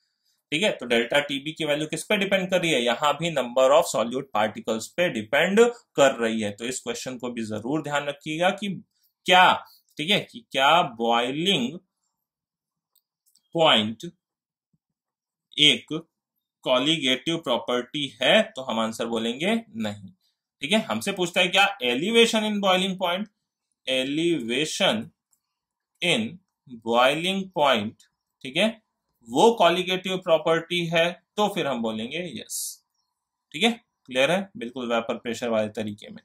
ठीक है, तो डेल्टा टीबी की वैल्यू किस पे डिपेंड कर रही है, यहां भी नंबर ऑफ सॉल्यूट पार्टिकल्स पे डिपेंड कर रही है। तो इस क्वेश्चन को भी जरूर ध्यान रखिएगा कि क्या, ठीक है, कि क्या बॉइलिंग पॉइंट एक कॉलिगेटिव प्रॉपर्टी है, तो हम आंसर बोलेंगे नहीं। ठीक है, हमसे पूछता है क्या elevation in boiling point, elevation in boiling point, ठीक है, वो कॉलिगेटिव प्रॉपर्टी है, तो फिर हम बोलेंगे यस। ठीक है, क्लियर है, बिल्कुल वेपर प्रेशर वाले तरीके में।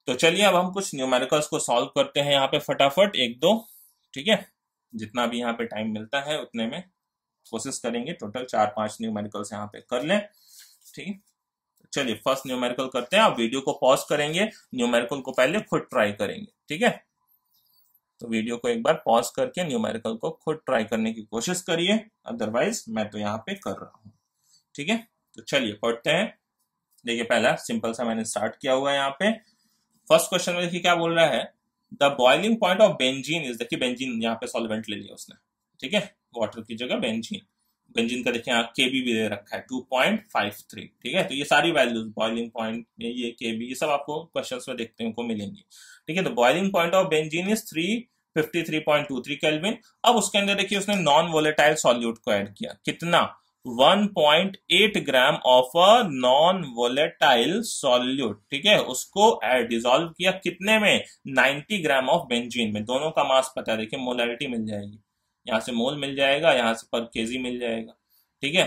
तो चलिए अब हम कुछ न्यूमेरिकल्स को सॉल्व करते हैं यहाँ पे फटाफट, एक दो। ठीक है, जितना भी यहाँ पे टाइम मिलता है उतने में कोशिश करेंगे, टोटल 4-5 न्यूमेरिकल्स यहाँ पे कर लें। ठीक है, चलिए फर्स्ट न्यूमेरिकल करते हैं। आप वीडियो को पॉज करेंगे, न्यूमेरिकल को पहले खुद ट्राई करेंगे। ठीक है, तो वीडियो को एक बार पॉज करके न्यूमेरिकल को खुद ट्राई करने की कोशिश करिए, अदरवाइज मैं तो यहाँ पे कर रहा हूँ। ठीक है, तो चलिए पढ़ते हैं। देखिए पहला सिंपल सा मैंने स्टार्ट किया हुआ है यहाँ पे। फर्स्ट क्वेश्चन में देखिए क्या बोल रहा है, the boiling point of benzene is, देखिए बेंजीन यहाँ पे सॉल्वेंट ले लिया उसने। ठीक है, वाटर की जगह बेंजीन, बेंजीन का देखिए केबी भी दे रखा है 2.53। ठीक है, तो ये सारी वैल्यूज बॉइलिंग पॉइंट, ये केबी, ये सब आपको क्वेश्चंस में देखने को मिलेंगी। ठीक है, तो boiling point of benzene is 353.23 kelvin. अब उसके अंदर देखिए उसने नॉन वोलेटाइल सॉल्यूट को ऐड किया, कितना, 1.8 gram of a non volatile solute. ठीक है, उसको डिसॉल्व किया कितने में, 90 ग्राम ऑफ बेंजीन में। दोनों का मास पता है, देखिए मोलैरिटी मिल जाएगी, यहां से मोल मिल जाएगा, यहां से पर केजी मिल जाएगा। ठीक है,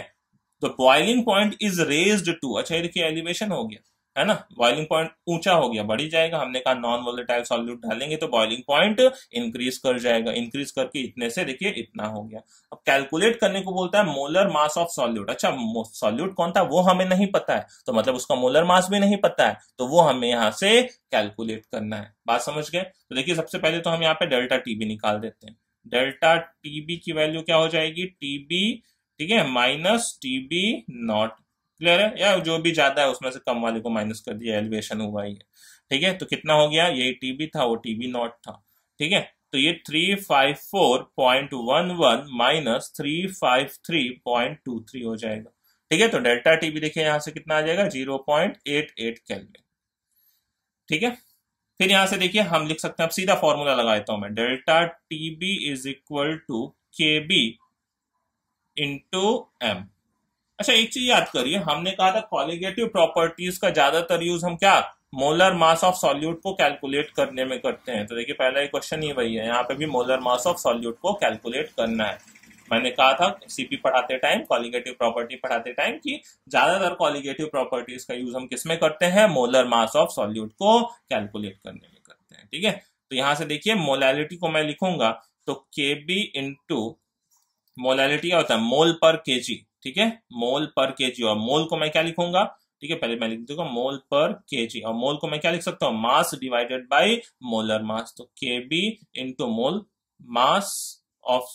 तो boiling point is raised to, अच्छा ये देखिए एलिवेशन हो गया है ना, बॉइलिंग पॉइंट ऊंचा हो गया, बढ़ी जाएगा। हमने कहा नॉन वोलेटाइल सॉल्यूट डालेंगे तो बॉइलिंग पॉइंट इंक्रीज कर जाएगा, इंक्रीज करके इतने से देखिए इतना हो गया। अब कैलकुलेट करने को बोलता है मोलर मास ऑफ सॉल्यूट। अच्छा सॉल्यूट कौन था वो हमें नहीं पता है, तो मतलब उसका मोलर मास भी नहीं पता है, तो वो हमें यहाँ से कैलकुलेट करना है। बात समझ गए, तो देखिए सबसे पहले तो हम यहाँ पे डेल्टा टीबी निकाल देते हैं। डेल्टा टीबी की वैल्यू क्या हो जाएगी, टीबी, ठीक है, माइनस टीबी नॉट। क्लियर है, या जो भी ज्यादा है उसमें से कम वाले को माइनस कर दिया, एलिवेशन हुआ ही है। ठीक है, तो कितना हो गया, ये टीबी था, वो टीबी नॉट था। ठीक है, तो ये 354.11 माइनस 353.23 हो जाएगा। ठीक है, तो डेल्टा टीबी देखिए यहां से कितना आ जाएगा, 0.88 केल्विन। ठीक है, फिर यहां से देखिए हम लिख सकते हैं, अब सीधा फॉर्मूला लगा देता हूं मैं, delta TB is equal to KB into m. अच्छा एक चीज याद करिए, हमने कहा था कॉलिगेटिव प्रॉपर्टीज का ज्यादातर यूज हम क्या मोलर मास ऑफ सॉल्यूट को कैलकुलेट करने में करते हैं। तो देखिए पहला एक क्वेश्चन ही वही है, यहाँ पे भी मोलर मास ऑफ सॉल्यूट को कैलकुलेट करना है। मैंने कहा था सीपी पढ़ाते टाइम, कॉलिगेटिव प्रॉपर्टी पढ़ाते टाइम कि ज्यादातर कॉलिगेटिव प्रॉपर्टीज का यूज हम किसमें करते हैं, मोलर मास ऑफ सॉल्यूट को कैलकुलेट करने में करते हैं। ठीक है, तो यहां से देखिए मोलैलिटी को मैं लिखूंगा तो केबी इंटू मोलैलिटी क्या होता है, मोल पर केजी। ठीक है, मोल पर केजी, और मोल को मैं क्या लिखूंगा, ठीक है पहले मैं लिख दूंगा मोल पर केजी, और मोल को मैं क्या लिख सकता हूँ, मास डिवाइडेड बाय मोलर मास। तो केबी इंटू मोल मास ऑफ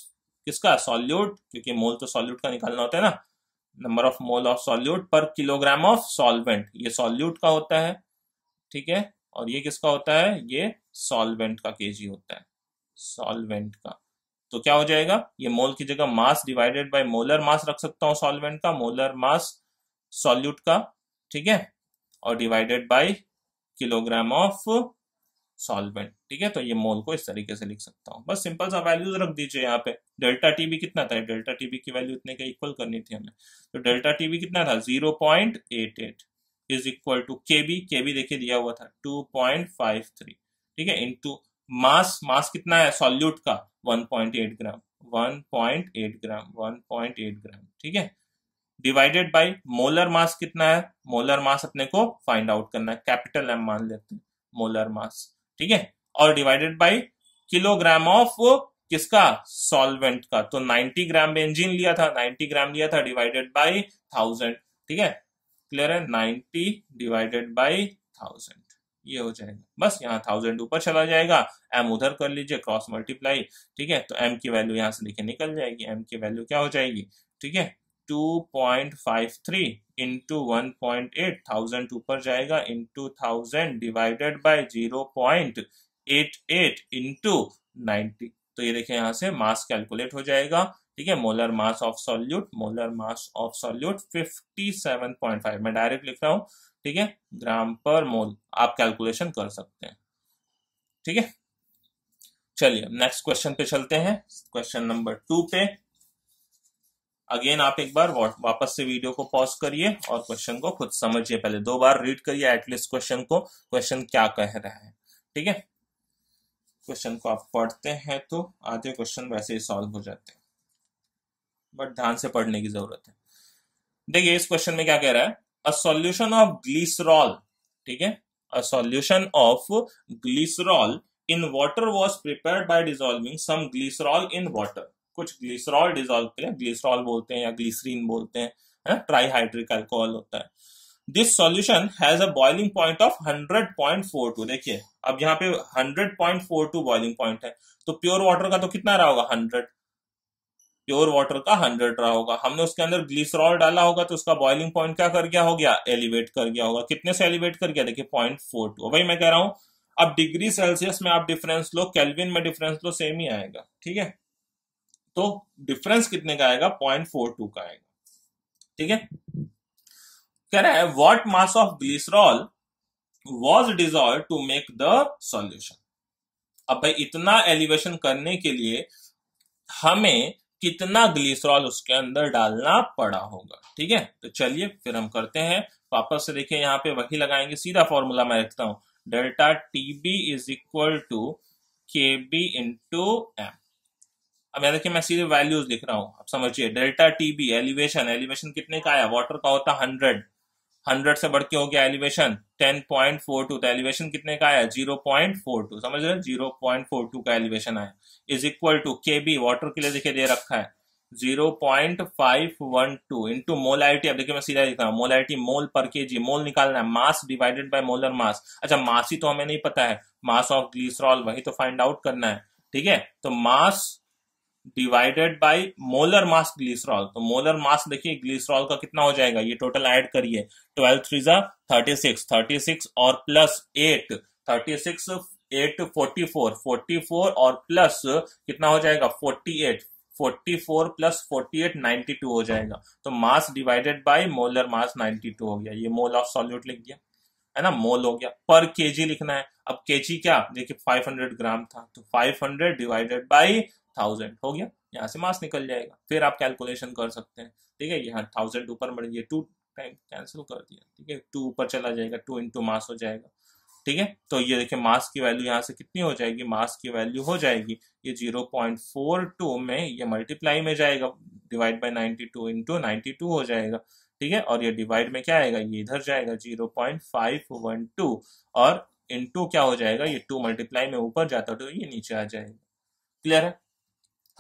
किसका, सॉल्यूट, क्योंकि मोल तो सॉल्यूट का निकालना होता है ना, number of mole of solute पर किलोग्राम ऑफ सॉल्वेंट, ये सॉल्यूट का होता है। ठीक है, और ये किसका होता है, ये सॉल्वेंट का केजी होता है, सॉल्वेंट का। तो क्या हो जाएगा, ये मोल की जगह मास डिवाइडेड बाय मोलर मास रख सकता हूं, सॉल्वेंट का, मोलर मास सॉल्यूट का। ठीक है, और divided by kilogram of solvent. ठीक है, तो ये मोल को इस तरीके से लिख सकता हूं। बस सिंपल सा वैल्यूज रख दीजिए यहाँ पे। डेल्टा टीबी कितना था, डेल्टा टीबी की वैल्यू इतने के इक्वल करनी थी हमें, तो डेल्टा टीबी कितना था 0.88 इज इक्वल टू केबी, केबी देखिए दिया हुआ था 2.53। ठीक है, इंटू मास, मास कितना है सॉल्यूट का 1.8 ग्राम, 1.8 ग्राम, 1.8 ग्राम। ठीक है, डिवाइडेड बाय मोलर मास कितना है, मोलर मास अपने को फाइंड आउट करना है, कैपिटल एम मान लेते हैं मोलर मास। ठीक है, और डिवाइडेड बाय किलोग्राम ऑफ किसका, सॉल्वेंट का। तो 90 ग्राम बेंजीन लिया था, 90 ग्राम लिया था, डिवाइडेड बाय 1000। ठीक है, क्लियर है, 90 डिवाइडेड बाय 1000 ये हो जाएगा। बस यहाँ 1000 ऊपर चला जाएगा, एम उधर कर लीजिए क्रॉस मल्टीप्लाई। ठीक है, तो एम की वैल्यू यहाँ से देखिए निकल जाएगी, एम की वैल्यू क्या हो जाएगी, ठीक है 2.53 इंटू 1.8, 1000 ऊपर जाएगा इंटू 1000 डिवाइडेड बाय 0.88 इंटू 90। तो ये देखिए यहाँ से मास कैलकुलेट हो जाएगा। ठीक है, molar mass of solute, molar mass of solute 57.5, मैं डायरेक्ट लिख रहा हूं। ठीक है, ग्राम पर मोल, आप कैलकुलेशन कर सकते हैं। ठीक है, चलिए नेक्स्ट क्वेश्चन पे चलते हैं, क्वेश्चन नंबर 2 पे। अगेन आप एक बार वापस से वीडियो को पॉज करिए और क्वेश्चन को खुद समझिए, पहले 2 बार रीड करिए एटलीस्ट क्वेश्चन को, क्वेश्चन क्या कह रहा है। ठीक है, क्वेश्चन को आप पढ़ते हैं तो आधे क्वेश्चन वैसे ही सॉल्व हो जाते हैं, बट ध्यान से पढ़ने की जरूरत है। देखिए इस क्वेश्चन में क्या कह रहा है, अ सॉल्यूशन ऑफ ग्लिसरॉल, ठीक है, a solution of glycerol in water was prepared by dissolving some glycerol in water. कुछ ग्लिसरॉल डिसॉल्व के लिए, ग्लिसरॉल बोलते हैं या ग्लिसरीन बोलते हैं, ट्राईहाइड्रिक अल्कोहल होता है। This solution has a boiling point of 100.42। देखिए अब यहाँ पे 100.42 बॉइलिंग पॉइंट है, तो प्योर वाटर का तो कितना रहा होगा 100, प्योर वाटर का 100 रहा होगा। हमने उसके अंदर ग्लिसरॉल डाला होगा तो उसका बॉइलिंग पॉइंट क्या कर गया हो गया, एलिवेट कर गया होगा। कितने से एलिवेट कर गया, देखिए 0.42। वही मैं कह रहा हूं, अब डिग्री सेल्सियस में आप डिफरेंस लो, केल्विन में डिफरेंस लो, सेम ही आएगा। ठीक है, तो डिफरेंस कितने का आएगा, 0.42 का आएगा। ठीक है, कह रहा है what mass of glycerol was dissolve to make the solution. अब भाई इतना एलिवेशन करने के लिए हमें कितना ग्लिसरॉल उसके अंदर डालना पड़ा होगा। ठीक है, तो चलिए फिर हम करते हैं वापस से। देखिए यहाँ पे वही लगाएंगे, सीधा फॉर्मूला मैं रखता हूं, delta TB is equal to K B into m. अब देखिए मैं सीधे वैल्यूज लिख रहा हूं, अब समझिए डेल्टा टीबी एलिवेशन, एलिवेशन कितने का आया, वाटर का होता 100, 100 से बढ़ के हो गया एलिवेशन 10.42, तो एलिवेशन कितने का आया 0.42, समझ रहे हैं 0.42 का एलिवेशन आया, is equal to K B, water के लिए देखिए दे रखा है 0.512 इंटू मोलैरिटी। अब देखिए मैं सीधा लिख रहा हूं, मोलैरिटी मोल पर केजी, मोल निकालना है, मास डिवाइडेड बाय मोलर मास। अच्छा मास ही तो हमें नहीं पता है, मास ऑफ ग्लिसरॉल वही तो फाइंड आउट करना है। ठीक है, तो मास divided by molar mass glycerol, तो मोलर मास देखिए ग्लिसरॉल का कितना हो जाएगा, ये टोटल ऐड करिए, 12 3 36, 36 और प्लस 8, 36 8 44, 44 और प्लस कितना हो जाएगा 48, 44 प्लस 48 92 हो जाएगा। तो मास डिवाइडेड बाय मोलर मास 92 हो गया, ये मोल ऑफ सॉल्यूट लिख दिया है ना, मोल हो गया। पर केजी लिखना है, अब केजी क्या देखिए 500 ग्राम था, तो 500 डिवाइडेड बाय 1000 हो गया, यहाँ से मास निकल जाएगा। फिर आप कैलकुलेशन कर सकते हैं, ठीक है। यहाँ 1000 ऊपर बढ़ गया, 2 टाइम कैंसिल कर दिया, ठीक है, 2 ऊपर चला जाएगा, 2 इंटू मास हो जाएगा, ठीक है। तो ये देखिए मास की वैल्यू यहाँ से कितनी हो जाएगी, मास की वैल्यू हो जाएगी ये 0.42 में ये मल्टीप्लाई में जाएगा, डिवाइड बाय 92 इंटू 92 हो जाएगा, ठीक है। और ये डिवाइड में क्या आएगा, ये इधर जाएगा 0.512 और इंटू क्या हो जाएगा, ये 2 मल्टीप्लाई में ऊपर जाता तो ये नीचे आ जाएगा। क्लियर है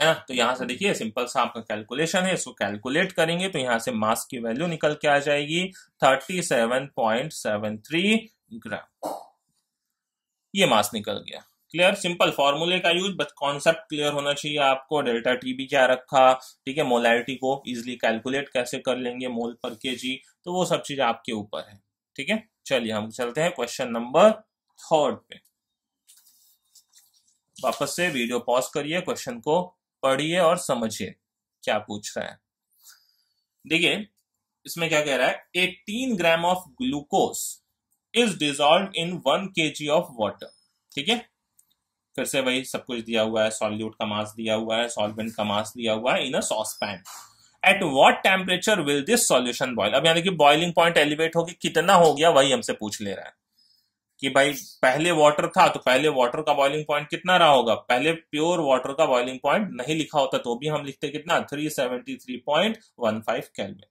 ना। तो यहां से देखिए सिंपल सा आपका कैलकुलेशन है, इसको कैलकुलेट करेंगे तो यहां से मास की वैल्यू निकल के आ जाएगी 37.73 ग्राम, ये मास निकल गया। क्लियर, सिंपल फॉर्मूले का यूज, बस कॉन्सेप्ट क्लियर होना चाहिए आपको। डेल्टा टीबी क्या रखा, ठीक है, मोलैरिटी को इजिली कैलकुलेट कैसे कर लेंगे, मोल पर केजी, तो वो सब चीज आपके ऊपर है, ठीक है। चलिए हम चलते हैं क्वेश्चन नंबर 3 पे। वापस से वीडियो पॉज करिए, क्वेश्चन को पढ़िए और समझिए क्या पूछ रहा है। देखिए इसमें क्या कह रहा है, 18 gram of glucose is dissolve in 1 kg of water, ठीक है। फिर से वही सब कुछ दिया हुआ है, सॉल्यूट का मास दिया हुआ है, सॉल्वेंट का मास दिया हुआ है in a saucepan. At what temperature will this solution boil. अब यानी कि बॉइलिंग पॉइंट एलिवेट होके कितना हो गया, वही हमसे पूछ ले रहा है कि भाई पहले वाटर था तो पहले वाटर का बॉइलिंग पॉइंट कितना रहा होगा। पहले प्योर वाटर का बॉइलिंग पॉइंट नहीं लिखा होता तो भी हम लिखते कितना, 373.15 केल्विन।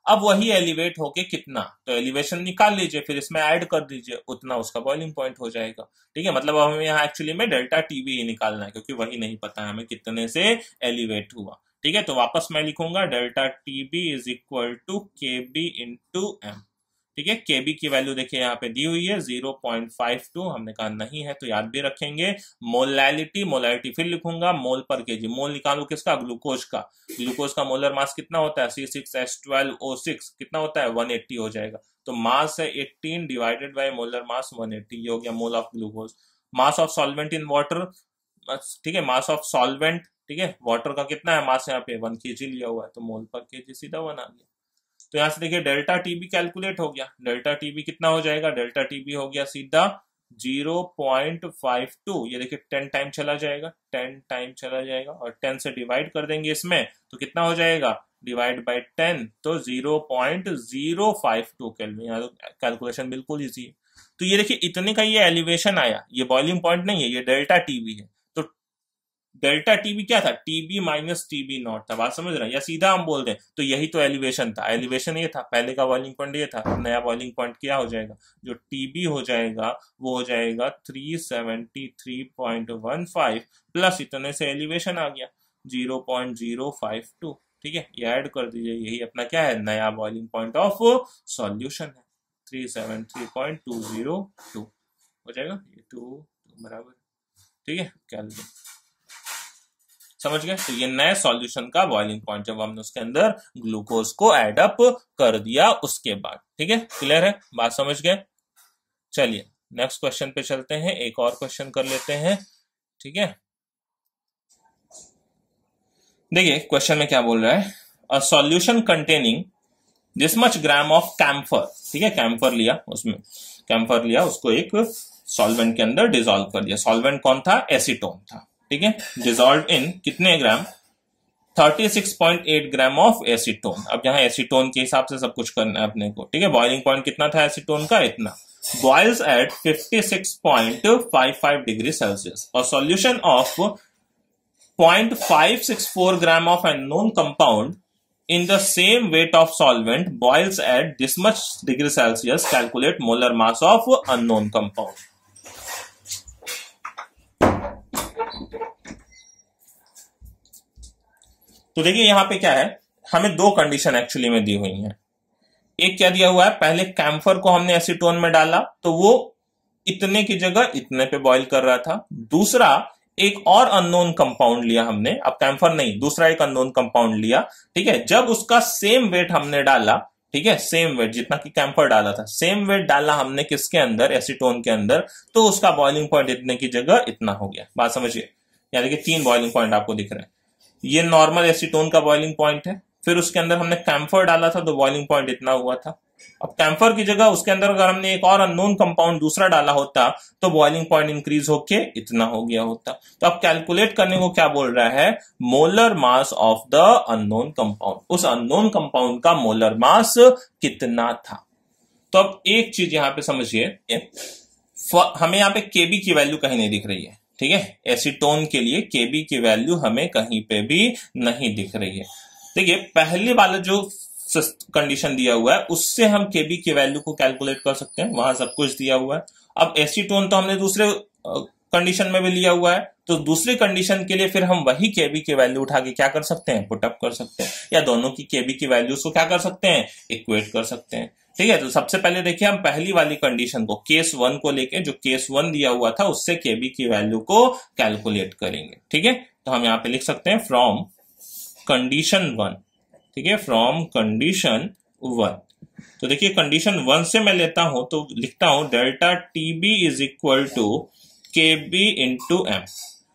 अब वही एलिवेट होके कितना, तो एलिवेशन निकाल लीजिए, फिर इसमें ऐड कर दीजिए, उतना उसका बॉइलिंग पॉइंट हो जाएगा, ठीक है। मतलब हमें यहाँ एक्चुअली में डेल्टा टीबी ही निकालना है, क्योंकि वही नहीं पता है हमें कितने से एलिवेट हुआ, ठीक है। तो वापस मैं लिखूंगा delta TB is equal to KB into m, ठीक है। केबी की वैल्यू देखिए यहाँ पे दी हुई है 0.52, हमने कहा नहीं है तो याद भी रखेंगे। मोलैलिटी, मोलैलिटी फिर लिखूंगा मोल पर केजी, मोल निकालू किसका, ग्लूकोज का। ग्लूकोज का मोलर मास कितना होता है, C6H12O6 कितना होता है, 180 हो जाएगा। तो मास है 18 डिवाइडेड बाय मोलर मास 180, ये हो गया mole of glucose. Mass of solvent in water, ठीक है, मास ऑफ सॉल्वेंट, ठीक है, वाटर का कितना है मास, यहाँ पे 1 kg लिया हुआ है तो मोल पर केजी सीधा 1 आ गया। तो यहां से देखिए डेल्टा टीबी कैलकुलेट हो गया, डेल्टा टीबी कितना हो जाएगा, डेल्टा टीबी हो गया सीधा 0.52, ये देखिए 10 टाइम चला जाएगा, 10 टाइम चला जाएगा और 10 से डिवाइड कर देंगे इसमें तो कितना हो जाएगा, डिवाइड बाय 10 तो 0.052 केल्विन। यहाँ तो कैलकुलेशन बिल्कुल इजी है। तो ये देखिए इतने का ये एलिवेशन आया, ये बॉइलिंग पॉइंट नहीं है, ये डेल्टा टीबी है। तो डेल्टा टीबी क्या था, टीबी माइनस टीबी नॉट था, बात समझ रहे हैं, या सीधा हम बोल दें तो यही तो एलिवेशन था। एलिवेशन ये था, पहले का बॉइलिंग पॉइंट ये था, नया बॉइलिंग पॉइंट क्या हो जाएगा, जो टीबी हो जाएगा वो हो जाएगा 373.15 प्लस इतने से एलिवेशन आ गया 0.052, ठीक है। ये ऐड कर दीजिए, यही अपना क्या है, नया बॉइलिंग पॉइंट ऑफ सॉल्यूशन है 373.202 हो जाएगा, ये 2 बराबर, ठीक है, कैलकुलेट, समझ गए। तो ये नए सॉल्यूशन का बॉइलिंग पॉइंट जब हमने उसके अंदर ग्लूकोज को ऐड अप कर दिया उसके बाद, ठीक है, क्लियर है, बात समझ गए। चलिए नेक्स्ट क्वेश्चन पे चलते हैं, एक और क्वेश्चन कर लेते हैं, ठीक है। देखिए क्वेश्चन में क्या बोल रहा है, a solution containing this much gram of camphor, ठीक है, कैम्फर लिया, उसमें कैम्फर लिया, उसको एक सॉल्वेंट के अंदर डिसॉल्व कर दिया। सॉल्वेंट कौन था, एसीटोन था, ठीक है। डिसॉल्व इन कितने ग्राम, 36.8 ग्राम ऑफ एसीटोन। अब यहाँ एसीटोन के हिसाब से सब कुछ करना है अपने को, ठीक है। बॉइलिंग पॉइंट कितना था एसीटोन का, इतना। बॉइल्स एट 56.55 डिग्री सेल्सियस और solution of 0.564 gram of unknown compound in the same weight of solvent boils at this much degree Celsius, calculate molar mass of unknown compound. तो देखिए यहां पे क्या है, हमें दो कंडीशन एक्चुअली में दी हुई हैं। एक क्या दिया हुआ है, पहले कैम्फर को हमने एसीटोन में डाला तो वो इतने की जगह इतने पे बॉईल कर रहा था। दूसरा एक और अननोन कंपाउंड लिया हमने, अब कैम्फर नहीं, दूसरा एक अननोन कंपाउंड लिया, ठीक है। जब उसका सेम वेट हमने डाला, ठीक है, सेम वेट जितना कि कैम्फर डाला था, सेम वेट डाला हमने किसके अंदर, एसीटोन के अंदर, तो उसका बॉइलिंग पॉइंट इतने की जगह इतना हो गया। बात समझिए, यानी कि 3 बॉइलिंग पॉइंट आपको दिख रहे हैं। ये नॉर्मल एसीटोन का बॉइलिंग पॉइंट है, फिर उसके अंदर हमने कैम्फर डाला था तो बॉइलिंग पॉइंट इतना हुआ था, अब कैम्फर की जगह उसके अंदर अगर हमने एक और अननोन कंपाउंड दूसरा डाला होता तो बॉइलिंग पॉइंट इंक्रीज होके इतना हो गया होता। तो अब कैलकुलेट करने को क्या बोल रहा है, molar mass of the unknown compound, उस अननोन कंपाउंड का मोलर मास कितना था। तो अब एक चीज यहां पे समझिए, हमें यहाँ पे केबी की वैल्यू कहीं नहीं दिख रही है, ठीक है। एसीटोन के लिए केबी की वैल्यू हमें कहीं पे भी नहीं दिख रही है। देखिए पहले वाला जो कंडीशन दिया हुआ है उससे हम केबी की वैल्यू को कैलकुलेट कर सकते हैं, वहां सब कुछ दिया हुआ है। अब एसीटोन तो हमने दूसरे कंडीशन में भी लिया हुआ है, तो दूसरी कंडीशन के लिए फिर हम वही केबी की वैल्यू उठा के क्या कर सकते हैं, पुटअप कर सकते हैं, या दोनों की केबी की वैल्यूज को क्या कर सकते हैं, इक्वेट कर सकते हैं, ठीक है। तो सबसे पहले देखिए हम पहली वाली कंडीशन को, केस 1 को लेके, जो केस 1 दिया हुआ था उससे केबी की वैल्यू को कैलकुलेट करेंगे, ठीक है। तो हम यहां पे लिख सकते हैं फ्रॉम कंडीशन 1, ठीक है, फ्रॉम कंडीशन 1। तो देखिए कंडीशन 1 से मैं लेता हूं तो लिखता हूं delta TB is equal to KB into M.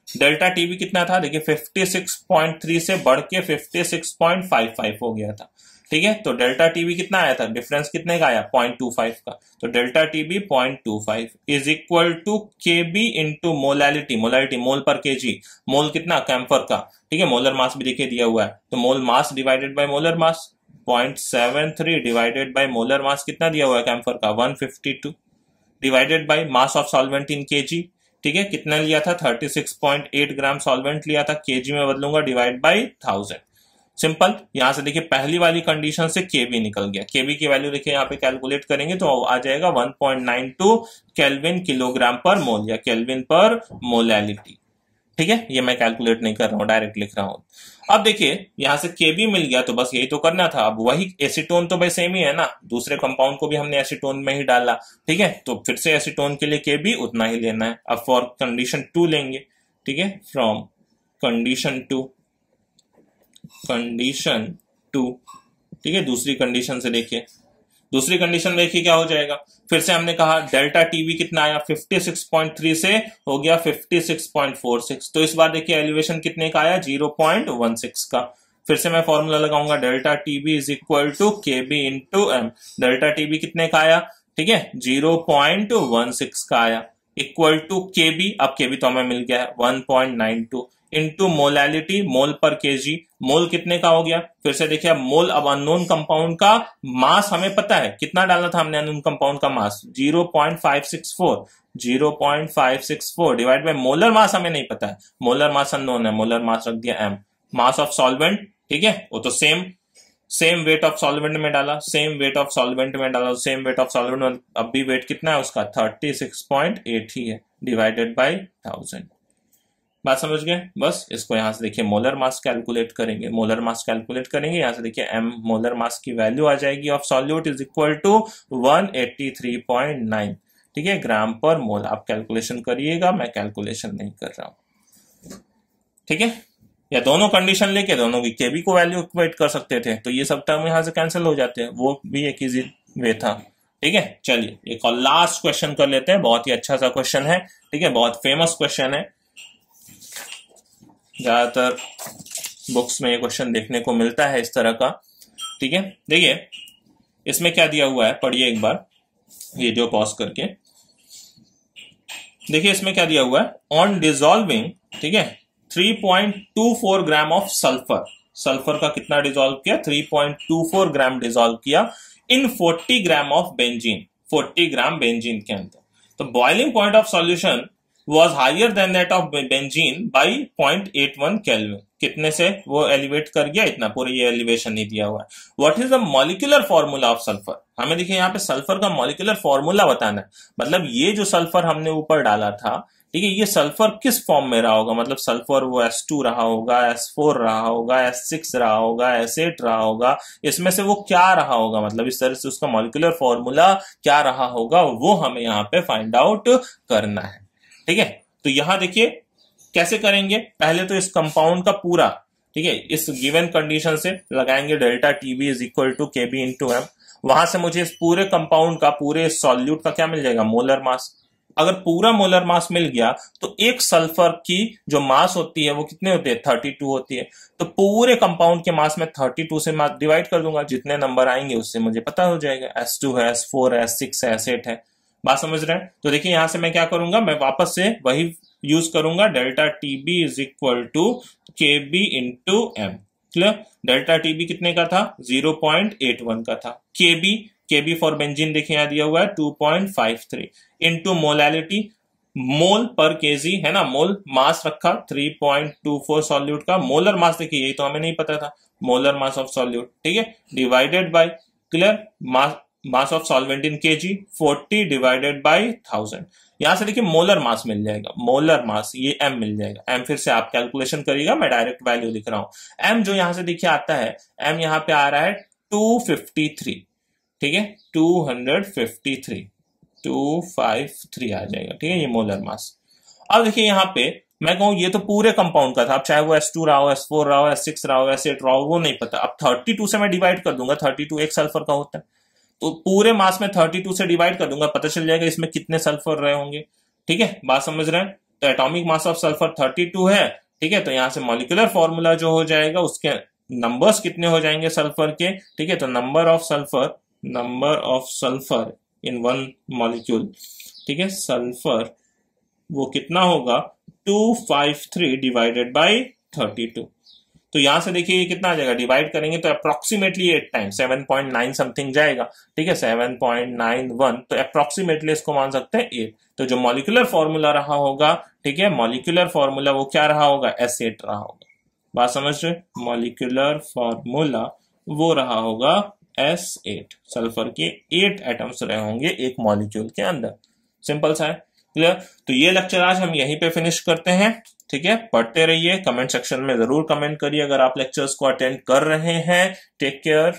Delta TB कितना था, देखिए 56.3 से बढ़ के 56.55 हो गया था, ठीक है। तो डेल्टा टीबी कितना आया था, डिफरेंस कितने का आया, 0.25 का। तो delta TB 0.25 is equal to KB into molality, molality mole per kg, मोल कितना कैम्फर का, ठीक है। मोलर मास भी देखिए दिया हुआ है, तो mole mass divided by molar mass 0.73 divided by molar mass कितना दिया हुआ है कैम्फर का 152 divided by mass of solvent in kg, ठीक है। कितना लिया था 36.8 ग्राम सॉल्वेंट लिया था, केजी में बदलूंगा डिवाइड बाय 1000। सिंपल, यहां से देखिए पहली वाली कंडीशन से केबी निकल गया, केबी की वैल्यू देखिए यहाँ पे कैलकुलेट करेंगे तो आ जाएगा 1.92 केल्विन किलोग्राम पर मोल या केल्विन पर मोलैलिटी, ठीक है। ये मैं कैलकुलेट नहीं कर रहा हूं, डायरेक्ट लिख रहा हूं। अब देखिए यहां से केबी मिल गया तो बस यही तो करना था। अब वही एसीटोन तो भाई सेम ही है ना, दूसरे कंपाउंड को भी हमने एसीटोन में ही डाला, ठीक है। तो फिर से एसीटोन के लिए केबी उतना ही लेना है। अब फॉर कंडीशन 2 लेंगे, ठीक है, फ्रॉम कंडीशन 2, कंडीशन 2, ठीक है। दूसरी कंडीशन से देखिए, दूसरी कंडीशन देखिए क्या हो जाएगा, फिर से हमने कहा डेल्टा टीबी कितना आया 56.3 से हो गया 56.46। तो इस बार देखिए एलिवेशन कितने का आया 0.16 का। फिर से मैं फॉर्मूला लगाऊंगा delta TB is equal to KB into M. Delta TB कितने का आया, ठीक है, 0.16 का आया, इक्वल टू केबी, अब केबी तो हमें मिल गया है 1.92 into molality, mole per kg, मोल कितने का हो गया। फिर से देखिए मोल, अब अननोन कंपाउंड का मास हमें पता है, कितना डालना था हमने अननोन कंपाउंड का मास 0.564, 0.564 डिवाइड बाय मोलर मास हमें नहीं पता है, मोलर मास अननोन है, मोलर मास रख दिया एम। मास ऑफ सॉल्वेंट, ठीक है, वो तो सेम वेट ऑफ सॉल्वेंट में डाला, सेम वेट ऑफ सॉल्वेंट में डाला, सेम वेट ऑफ सॉल्वेंट, अब भी वेट कितना है उसका 36.8 ही है, डिवाइडेड बाय 1000। बात समझ गए, बस इसको यहां से देखिए मोलर मास कैलकुलेट करेंगे, मोलर मास कैलकुलेट करेंगे, यहां से देखिए एम मोलर मास की वैल्यू आ जाएगी of solute is equal to 183.9, ठीक है, ग्राम पर मोल। आप कैलकुलेशन करिएगा, मैं कैलकुलेशन नहीं कर रहा हूं, ठीक है। या दोनों कंडीशन लेके दोनों की केबी को वैल्यू इक्वेट कर सकते थे, तो ये सब टर्म यहां से कैंसिल हो जाते हैं, वो भी एक इजी वे था, ठीक है। चलिए एक और लास्ट क्वेश्चन कर लेते हैं, बहुत ही अच्छा सा क्वेश्चन है, ठीक है, बहुत फेमस क्वेश्चन है, ज्यादातर बुक्स में ये क्वेश्चन देखने को मिलता है इस तरह का, ठीक है। देखिए इसमें क्या दिया हुआ है, पढ़िए एक बार वीडियो पॉज करके, देखिए इसमें क्या दिया हुआ है, ऑन डिजॉल्विंग, ठीक है, 3.24 ग्राम ऑफ सल्फर, सल्फर का कितना डिजॉल्व किया 3.24 ग्राम डिजॉल्व किया इन 40 gram of benzene, 40 gram benzene के अंदर। तो boiling point of solution was higher than that of benzene by 0.81 kelvin, कितने से वो एलिवेट कर गया, इतना, पूरे ये एलिवेशन नहीं दिया हुआ है। What is the molecular formula of sulphur, हमें देखिए यहाँ पे सल्फर का मॉलिक्यूलर फॉर्मूला बताना है, मतलब ये जो सल्फर हमने ऊपर डाला था, ठीक है, ये सल्फर किस फॉर्म में रहा होगा, मतलब सल्फर वो S2 रहा होगा, S4 रहा होगा, S6 रहा होगा, S8 रहा होगा, इसमें से वो क्या रहा होगा, मतलब इस तरह से उसका मॉलिक्यूलर फॉर्मूला क्या रहा होगा, वो हमें यहाँ पे फाइंड आउट करना है, ठीक है। तो यहां देखिए कैसे करेंगे, पहले तो इस कंपाउंड का पूरा, ठीक है, इस गिवन कंडीशन से लगाएंगे delta TB is equal to KB into m, वहां से मुझे इस पूरे कंपाउंड का, पूरे सॉल्यूट का क्या मिल जाएगा, मोलर मास, अगर पूरा मोलर मास मिल गया तो एक सल्फर की जो मास होती है वो कितने होती है, 32 होती है। तो पूरे कंपाउंड के मास में 32 से डिवाइड कर दूंगा, जितने नंबर आएंगे उससे मुझे पता हो जाएगा। S2 है, S4 है, S6 है, S8 है। बात समझ रहे हैं? तो देखिए यहां से मैं क्या करूंगा, मैं वापस से वही यूज करूंगा, delta TB is equal to KB into m. Clear? Delta TB कितने का था, 0.81 का था। केबी फॉर बेंजीन देखिए यहां दिया हुआ है 2.53 into molality, mole per KG है ना, मोल मास रखा 3.24 सॉल्यूट का। मोलर मास देखिए यही तो हमें नहीं पता था, मोलर मास ऑफ सॉल्यूट, ठीक है, divided by clear mass of solvent in KG 40 divided by 1000। यहां से देखिए मोलर मास मिल जाएगा, मोलर मास ये एम मिल जाएगा। एम फिर से आप कैलकुलेशन करिएगा, मैं डायरेक्ट वैल्यू लिख रहा हूं। एम जो यहां से देखिए आता है, एम यहां पे आ रहा है 253, ठीक है, 253 आ जाएगा, ठीक है, ये मोलर मास। अब देखिए यहां पे मैं कहूं ये तो पूरे कंपाउंड का था, अब चाहे वो S2 रहा हो, S4 रहा हो, S6 रहा हो, S8 रहा हो, वो नहीं पता। अब 32 से मैं डिवाइड कर दूंगा, 32 एक सल्फर का होता है, तो पूरे मास में 32 से डिवाइड कर दूंगा, पता चल जाएगा इसमें कितने सल्फर रहे होंगे। ठीक है, बात समझ रहे हैं? तो एटॉमिक मास ऑफ सल्फर 32 है, ठीक है, तो यहां से मॉलिक्यूलर फॉर्मूला जो हो जाएगा उसके नंबर्स कितने हो जाएंगे सल्फर के, ठीक है, तो number of sulphur in one molecule, ठीक है, सल्फर वो कितना होगा 253 डिवाइडेड बाई 32। तो यहां से देखिए ये कितना आ जाएगा, डिवाइड करेंगे तो अप्रोक्सीमेटली 8 टाइम्स 7.9 समथिंग जाएगा, ठीक है, 7.91, तो अप्रोक्सीमेटली इसको मान सकते हैं 8। तो जो मॉलिक्यूलर फॉर्मूला रहा होगा, ठीक है, मॉलिक्यूलर फॉर्मूला वो क्या रहा होगा, S8 रहा होगा। बात समझ रहे? मॉलिक्यूलर फॉर्मूला वो रहा होगा S8, सल्फर के 8 एटम्स रहे होंगे एक मॉलिक्यूल के अंदर। सिंपल सा है, क्लियर? तो ये लेक्चर आज हम यहीं पे फिनिश करते हैं, ठीक है, पढ़ते रहिए, कमेंट सेक्शन में जरूर कमेंट करिए अगर आप लेक्चर्स को अटेंड कर रहे हैं। Take care.